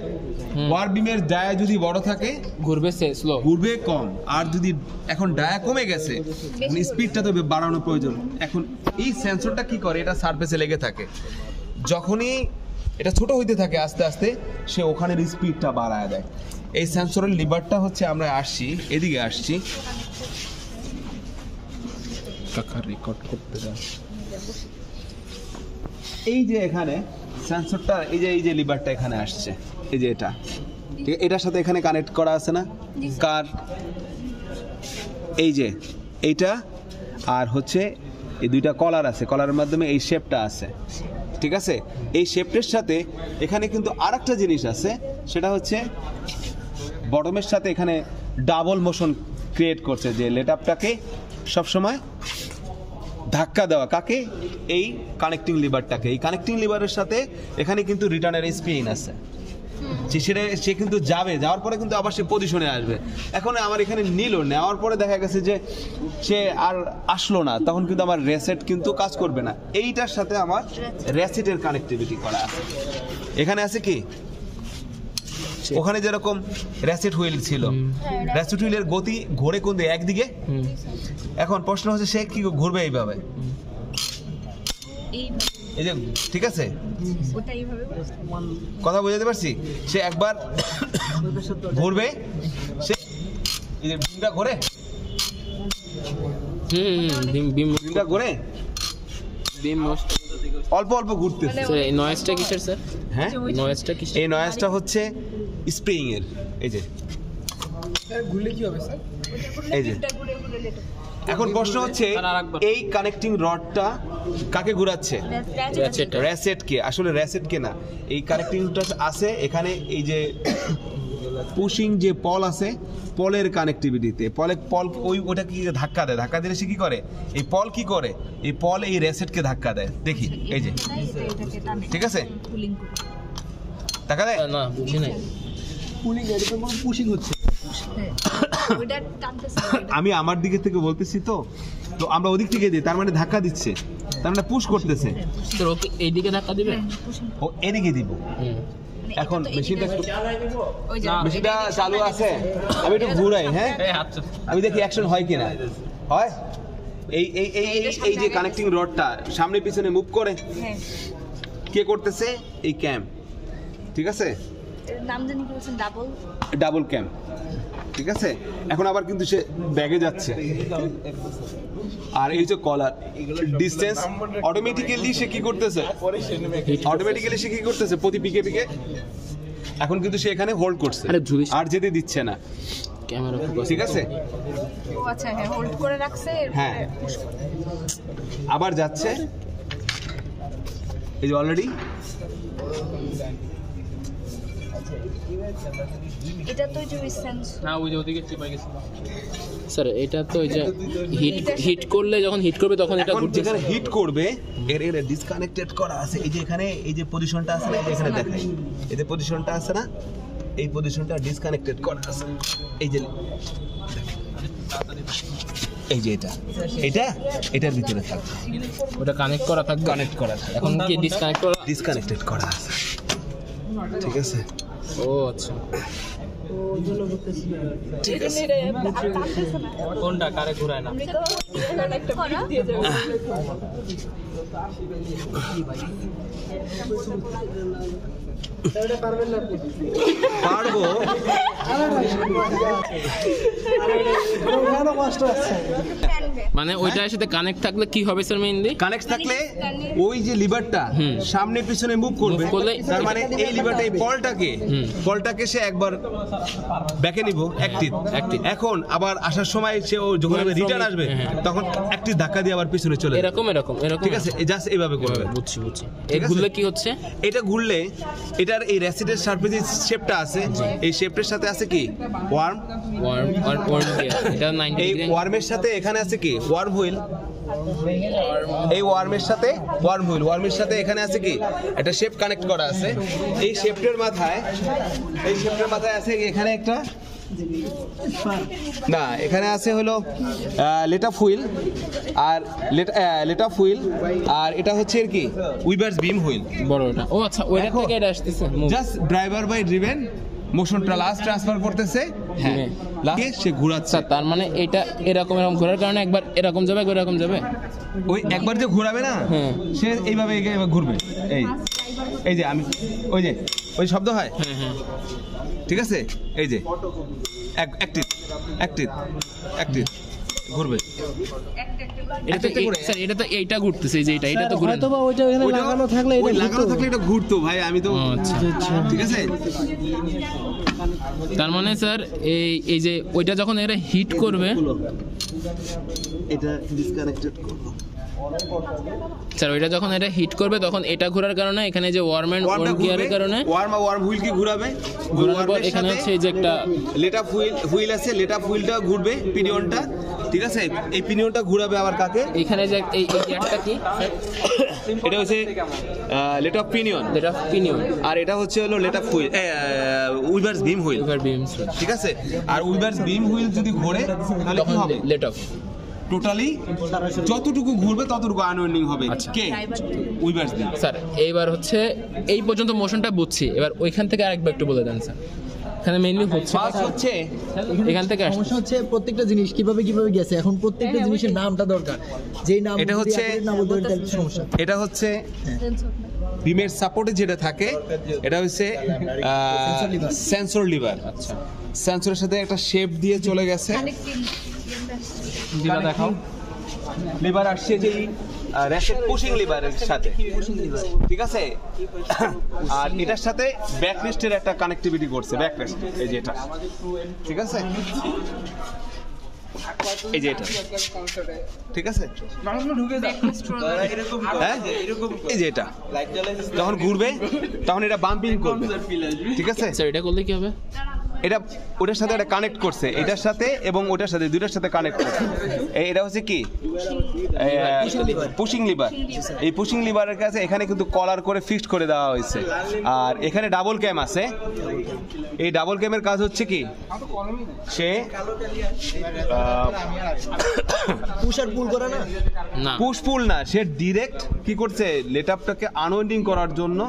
ওয়ার বিমের ডায়া যদি বড় থাকে ঘুরবে স্লো, ঘুরবে কম, আর যদি এখন ডায়া কমে গেছে স্পিডটা তো বাড়ানো প্রয়োজন। এখন এই সেন্সরটা কি করে, এটা সারফেসে লেগে থাকে, যখনই এটা ছোট হইতে থাকে আস্তে আস্তে সে ওখানের স্পিডটা বাড়ায় দেয়। এই সেন্সরের লিভারটা হচ্ছে আমরা এদিকে আসছি রেকর্ড করতে দাও। এই যে এখানে সেন্সরটা এই যে লিভারটা এখানে আসছে, এই যে এটা ঠিক আছে, এটার সাথে এখানে কানেক্ট করা আছে না কার, এই যে এইটা, আর হচ্ছে এই দুইটা কলার আছে, কলারের মাধ্যমে এই শেপটা আছে, ঠিক আছে। এই শেপটার সাথে এখানে কিন্তু আরেকটা জিনিস আছে, সেটা হচ্ছে বটমের সাথে এখানে ডাবল মোশন ক্রিয়েট করছে, যে লেট আপটাকে সবসময় ধাক্কা দেওয়া, কাকে? এই কানেক্টিং লিভারটাকে। এই কানেক্টিং লিভারের সাথে এখানে কিন্তু রিটার্নের স্পিন আছে, সে কিন্তু যাওয়ার পরে কিন্তু আবার সে পজিশনে আসবে। এখন আমার এখানে নেওয়ার পরে দেখা গেছে যে সে আর আসলো না, তখন কিন্তু আমার রেসেট কিন্তু কাজ করবে না। এইটার সাথে আমার রেসেটের কানেক্টিভিটি করা আছে। এখানে আছে কি, ওখানে যেরকম রেসেট হুইল ছিল, রেসেট হুইলের গতি ঘোরে কোন দিকে? একদিকে। এখন প্রশ্ন হচ্ছে সে কি ঘুরবে এইভাবে, এই যে, ঠিক আছে, কথা বুঝাতে পারছি? সে একবার ঘুরবে, সে এই যে ঘুরে বিম বিমটা ঘুরে বিম মোস্ট অল্প অল্প ঘুরতেছে। স্যার এই নয়েজটা কিসের স্যার? হ্যাঁ নয়েজটা কিসের? এই নয়েজটা হচ্ছে স্প্রিং এর। এই যে ঘুরলে কি হবে স্যার? এই যে এখন প্রশ্ন হচ্ছে এই কানেক্টিং রডটা কাকে ঘোরাচ্ছে? র্যাসেট কে? আসলে র্যাসেট কে না, এই কানেক্টিংটা আছে এখানে। এই যে পুশিং যে পল আছে, পলের কানেক্টিভিটিতে পল ওটা কি ধাক্কা দেয়, ধাক্কা দিলে সে কি করে, এই পল কি করে, এই পল এই র্যাসেটকে ধাক্কা দেয়। দেখি এই যে, ঠিক আছে, ধাক্কা দেয় না বুঝি নাই। পুশিং হচ্ছে। আমি আমার দিকে থেকে বলতেছি তো, তো আমরা ওদিক থেকে দিই, তার মানে ধাক্কা দিচ্ছে, তার মানে পুশ করতেছে। স্যার ওকে এইদিকে ধাক্কা দিবে? ও এদিকে দিব। এখন মেশিনটা মেশিনটা চালু আছে, আমি একটু ঘুরাই। হ্যাঁ আমি দেখি অ্যাকশন হয় কিনা। হয় এই এই এই এই যে কানেক্টিং রডটা সামনে পিছনে মুভ করে, কে করতেছে? এই ক্যাম, ঠিক আছে, নাম জানি কি বলছেন, ডাবল ক্যাম, ঠিক আছে। এখন আবার কিন্তু সে ব্যাগে যাচ্ছে, আর এই যে কলার ডিসটেন্স অটোমেটিক্যালি সে কি করতেছে, অটোমেটিক্যালি সে কি করতেছে প্রতি পিকে পিকে। এখন কিন্তু সে এখানে হোল্ড করছে, আর যেতে দিচ্ছে না ক্যামেরা ফোকাস, ঠিক আছে। ও আচ্ছা, হ্যাঁ হোল্ড করে রাখছে, হ্যাঁ আবার যাচ্ছে, এই যে অলরেডি। এটা তো যে সেন্সর না, ওই যে ওদিকে চিপা গেছে স্যার। এটা তো ওই যে হিট করলে, যখন হিট করবে তখন এটা ঘুরছে। যেখানে হিট করবে এর ডিসকানেক্টেড করা আছে। এই যে এখানে এই যে পজিশনটা আছে না, এখানে দেখাই, এই যে পজিশনটা আছে না, এই পজিশনটা ডিসকানেক্টেড করা আছে। এই যে এই যে এটা এটার ভিতরে থাকবে, ওটা কানেক্ট করা থাকবে, কানেক্ট করা থাকবে। এখন কি ডিসকানেক্টেড করা আছে, ঠিক আছে। ও আচ্ছা, কোনটা কারে ঘুরায় না? পারবো, মানে ওইটার সাথে কানেক্ট থাকলে কি হবে স্যার? মেইনলি কানেক্ট থাকলে ওই যে লিভারটা সামনে পিছনে মুভ করবে, তার মানে এই লিভারটা এই পলটাকে সে একবার ব্যাকে নিব, অ্যাক্টিভ। এখন আবার আসার সময় সে যখন রিটার্ন আসবে তখন অ্যাক্টিভ ধাক্কা দিয়ে আবার পিছনে চলে যাবে। এরকম ঠিক আছে, জাস্ট এইভাবে করবে। বুঝছি। এই ঘুরলে কি হচ্ছে? এটা ঘুরলে এটার এই র্যাসেটের সারফেসের শেপটা আছে, এই শেপটার সাথে আছে কি ওয়ার্ম, এটা 90 এই ওয়ার্মের সাথে এখানে আছে কি ওয়ার্ম হুইল, এই ওয়ার্মের সাথে ওয়ার্মের সাথে এখানে আছে কি একটা শেপ কানেক্ট করা আছে। এই শেপটার মাথায় আছে এখানে একটা, না এখানে আছে হলো লেট অফ হুইল, আর লেট অফ হুইল, আর এটা হচ্ছে এর কি উইভার্স বিম হুইল বড়টা। ও আচ্ছা, ওইটা থেকে এটা আসতেছে। জাস্ট ড্রাইভার বাই ড্রিভেন মোশনটা লাস্ট ট্রান্সফার করতেছে, হ্যাঁ লাগে সে ঘোরাচ্ছে। তার মানে এটা এরকম ঘোরার কারণে একবার এরকম যাবে, একবার এরকম যাবে। ওই একবার যে ঘোরাবে না, সে এইভাবে ঘুরবে। এই যে আমি ওই শব্দ হয়, ঠিক আছে, এই যে অ্যাক্টিভ ঘুরবে। স্যার এটা তো এইটা ঘুরতেছে, এই যে এটা তো ঘুরে, অথবা ওইটা এখানে লাগানো থাকলে এটা ঘুরতো ভাই, আমি তো ঠিক আছে। তার মানে স্যার এই যে ওইটা যখন এরা হিট করবে, এটা ডিসকানেক্টেড করব স্যার। ওইটা যখন এটা হিট করবে তখন এটা ঘোরার কারণে এখানে যে ওয়ার্ম গিয়ারের কারণে ওয়ার্ম হুইল কি ঘোরাবে, ঘোরার পর এখানে হচ্ছে এই যে একটা লেট আপ হুইল আছে, লেট আপ হুইলটা ঘুরবে, পিনিয়নটা, ঠিক আছে। এই পিনিয়নটা ঘোরাবে আবার কাকে, এখানে যে এই গিয়ারটা কি, এটা হচ্ছে লেট অফ পিনিয়ন, আর এটা হচ্ছে হলো let off wheel, weavers beam wheel, ঠিক আছে। আর উইভার্স বিম হুইল যদি ঘোরে তাহলে কি হবে, লেট অফ। টোটালি যতটুকু ঘুরবে ততটুকু আনউইন্ডিং হবে। কে? উইভার্স বিম। স্যার এইবার হচ্ছে এই পর্যন্ত মোশনটা বুঝছি, এবার ওইখান থেকে আরেকবার একটু বলে দেন স্যার। এখানে মেইনলি হচ্ছে এখান থেকে সমস্যা হচ্ছে প্রত্যেকটা জিনিস কিভাবে গেছে। এখন প্রত্যেকটা জিনিসের নামটা দরকার, যেই নাম এটা হচ্ছে সমস্যা। এটা হচ্ছে বিমের সাপোর্টে যেটা থাকে, এটা হচ্ছে সেন্সর লিভার। আচ্ছা, সেন্সরের সাথে একটা শেপ দিয়ে চলে গেছে। যেটা দেখাও লিভার আসছে যে রেসেট পুশিং লিভারের সাথে, ঠিক আছে। আর এটার সাথে ব্যাকরেস্টের একটা কানেক্টিভিটি করছে, ব্যাকরেস্ট এই যে এটা, ঠিক আছে, এই যে এটা, ঠিক আছে, হ্যাঁ এই যে এটা যখন ঘুরবে তখন এটা বাম্পিং করবে, ঠিক আছে। স্যার এটা করলে কি হবে? এটা ওটার সাথে এটা কানেক্ট করছে, এটার সাথে এবং ওটার সাথে, দুইটার সাথে কানেক্ট করছে। এটা হচ্ছে কি পুশিং লিভার। এই পুশিং লিভারের কাছে এখানে কিন্তু কলার করে ফিক্সড করে দেওয়া হয়েছে। আর এখানে ডাবল ক্যাম আছে। এই ডাবল ক্যামের কাজ হচ্ছে কি, সে পুশ আর পুল করে না, না পুশ পুল না, সে ডিরেক্ট কি করছে, লেটআপটাকে আনওয়াইন্ডিং করার জন্য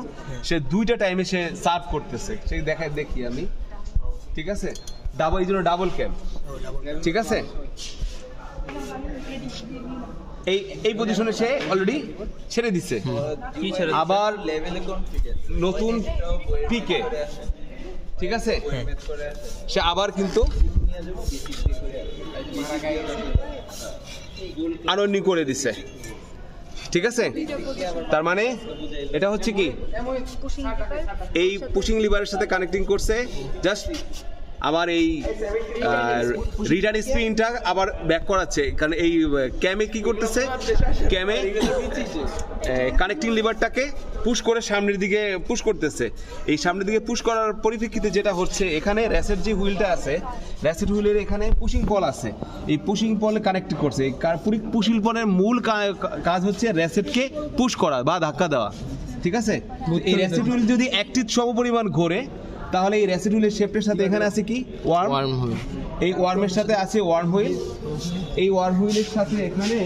সে দুইটা টাইমে সে সার্ভ করতেছে। সেই দেখি আমি, ঠিক আছে, ডাবল, এই জন্য ডাবল ক্যাম, ঠিক আছে। এই পজিশনে সে অলরেডি ছেড়ে দিচ্ছে, আবার নতুন পিকে, ঠিক আছে, সে আবার কিন্তু আনওয়াইন্ডিং করে দিছে, ঠিক আছে। তার মানে এটা হচ্ছে কি, এই পুশিং লিভারের সাথে কানেক্টিং করছে, জাস্ট আবার এই রিটার্ন স্পিনটা আবার ব্যাক করাচ্ছে, কারণ এই ক্যামে কি করতেছে, ক্যামে কানেক্টিং লিভারটাকে পুশ করে সামনের দিকে পুশ করতেছে। এই সামনের দিকে পুশ করার পরিপ্রেক্ষিতে যেটা হচ্ছে, এখানে র্যাসেট যে হুইলটা আছে, র্যাসেট হুইলের এখানে পুশিং পল আছে, এই পুশিং পলে কানেক্ট করছে। এই পুশিং পলের মূল কাজ হচ্ছে র্যাসেটকে পুশ করা বা ধাক্কা দেওয়া, ঠিক আছে। এই র্যাসেট হুইল যদি একটির সমপরিমাণ ঘোরে, তাহলে এই র্যাসেট হুইলের শেপের সাথে এখানে আছে কি, ওয়ার্ম হুইল। এই ওয়ার্মের সাথে আছে ওয়ার্ম হুইল, এই ওয়ার্ম হুইলের সাথে এখানে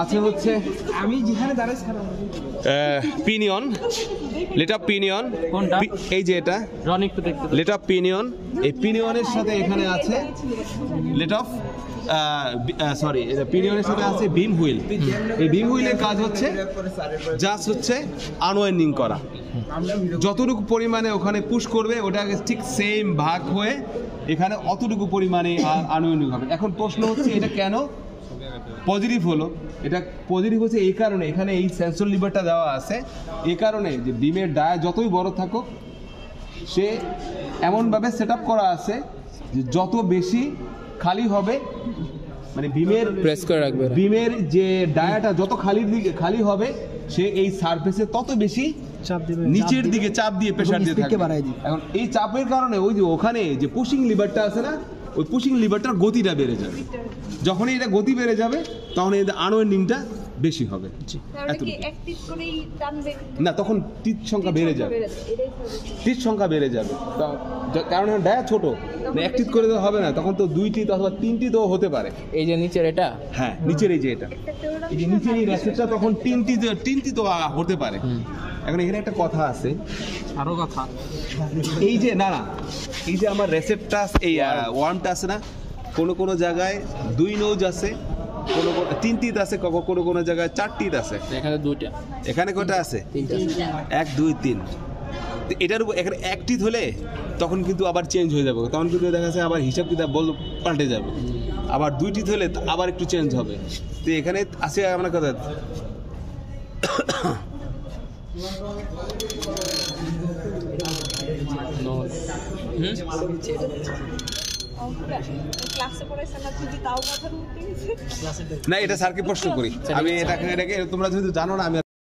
আছে হচ্ছে, আমি যেখানে দাঁড়াই পিনিয়ন, লেট অফ পিনিয়ন, এই যে এটা লেট অফ পিনিয়ন। এই পিনিয়নের সাথে এখানে আছে লেট অফ সরি, পিনিয়নের সাথে আছে বিম হুইল। এই বিম হুইলের কাজ হচ্ছে জাস্ট হচ্ছে আনওয়াইন্ডিং করা, যতটুকু পরিমাণে ওখানে পুশ করবে ওটাকে ঠিক সেম ভাগ হয়ে এখানে অতটুকু পরিমাণে আনওয়াইন্ডিং হবে। এখন প্রশ্ন হচ্ছে এটা কেন পজিটিভ হলো? এটা পজিটিভ হচ্ছে এই কারণে, এখানে এই সেন্সর লিভারটা দেওয়া আছে এই কারণে যে বিমের ডায়া যতই বড় থাকুক, সে এমনভাবে সেট আপ করা আছে যে যত বেশি খালি হবে, মানে বিমের প্রেস করে রাখবে, বিমের যে ডায়াটা যত খালি হবে, সে এই সারফেসে তত বেশি নিচের দিকে চাপ দিয়ে প্রেসার দিয়ে থাকবে। এখন এই চাপের কারণে ওই যে ওখানে যে পুশিং লিভারটা আছে না, ওই পুশিং লিভারটার গতিটা বেড়ে যাবে। যখনই এটা গতি বেড়ে যাবে তখন এই আনওয়াইন্ডিংটা বেশি হবে। না, তখন টিথ সংখ্যা বেড়ে যাবে, টিথ সংখ্যা বেড়ে যাবে, কারণ ডায়া ছোট, এক টিথ করে দেওয়া হবে না, তখন তো 2 টিথ অথবা 3 টিথও হতে পারে। এই যে নিচের এটা, হ্যাঁ নিচের এই যে এটা, এই যে নিচের এই র্যাসেটটা তখন 3 টিথও হতে পারে। এখন এখানে একটা কথা আছে, আরো কথা, এই যে না এই যে আমার রেসেপ্টটা, এই ওয়ার্মটা আছে না, কোনো জায়গায় 2 নোজ আছে, কোনো 3 টিথ আছে, কোনো জায়গায় 4 টিথ আছে। এখানে 2টা, এখানে কয়টা আছে? 1 2 3। এটার উপর এখানে 1 টিথ হলে তখন কিন্তু আবার চেঞ্জ হয়ে যাবে, তখন কিন্তু দেখা যাচ্ছে আবার হিসাব কিতাব পাল্টে যাবে। আবার 2 টিথ হলে আবার একটু চেঞ্জ হবে। তো এখানে আছে আমার কথা, না এটা স্যারকে প্রশ্ন করি আমি, এটাকে তোমরা যেহেতু জানো না, আমি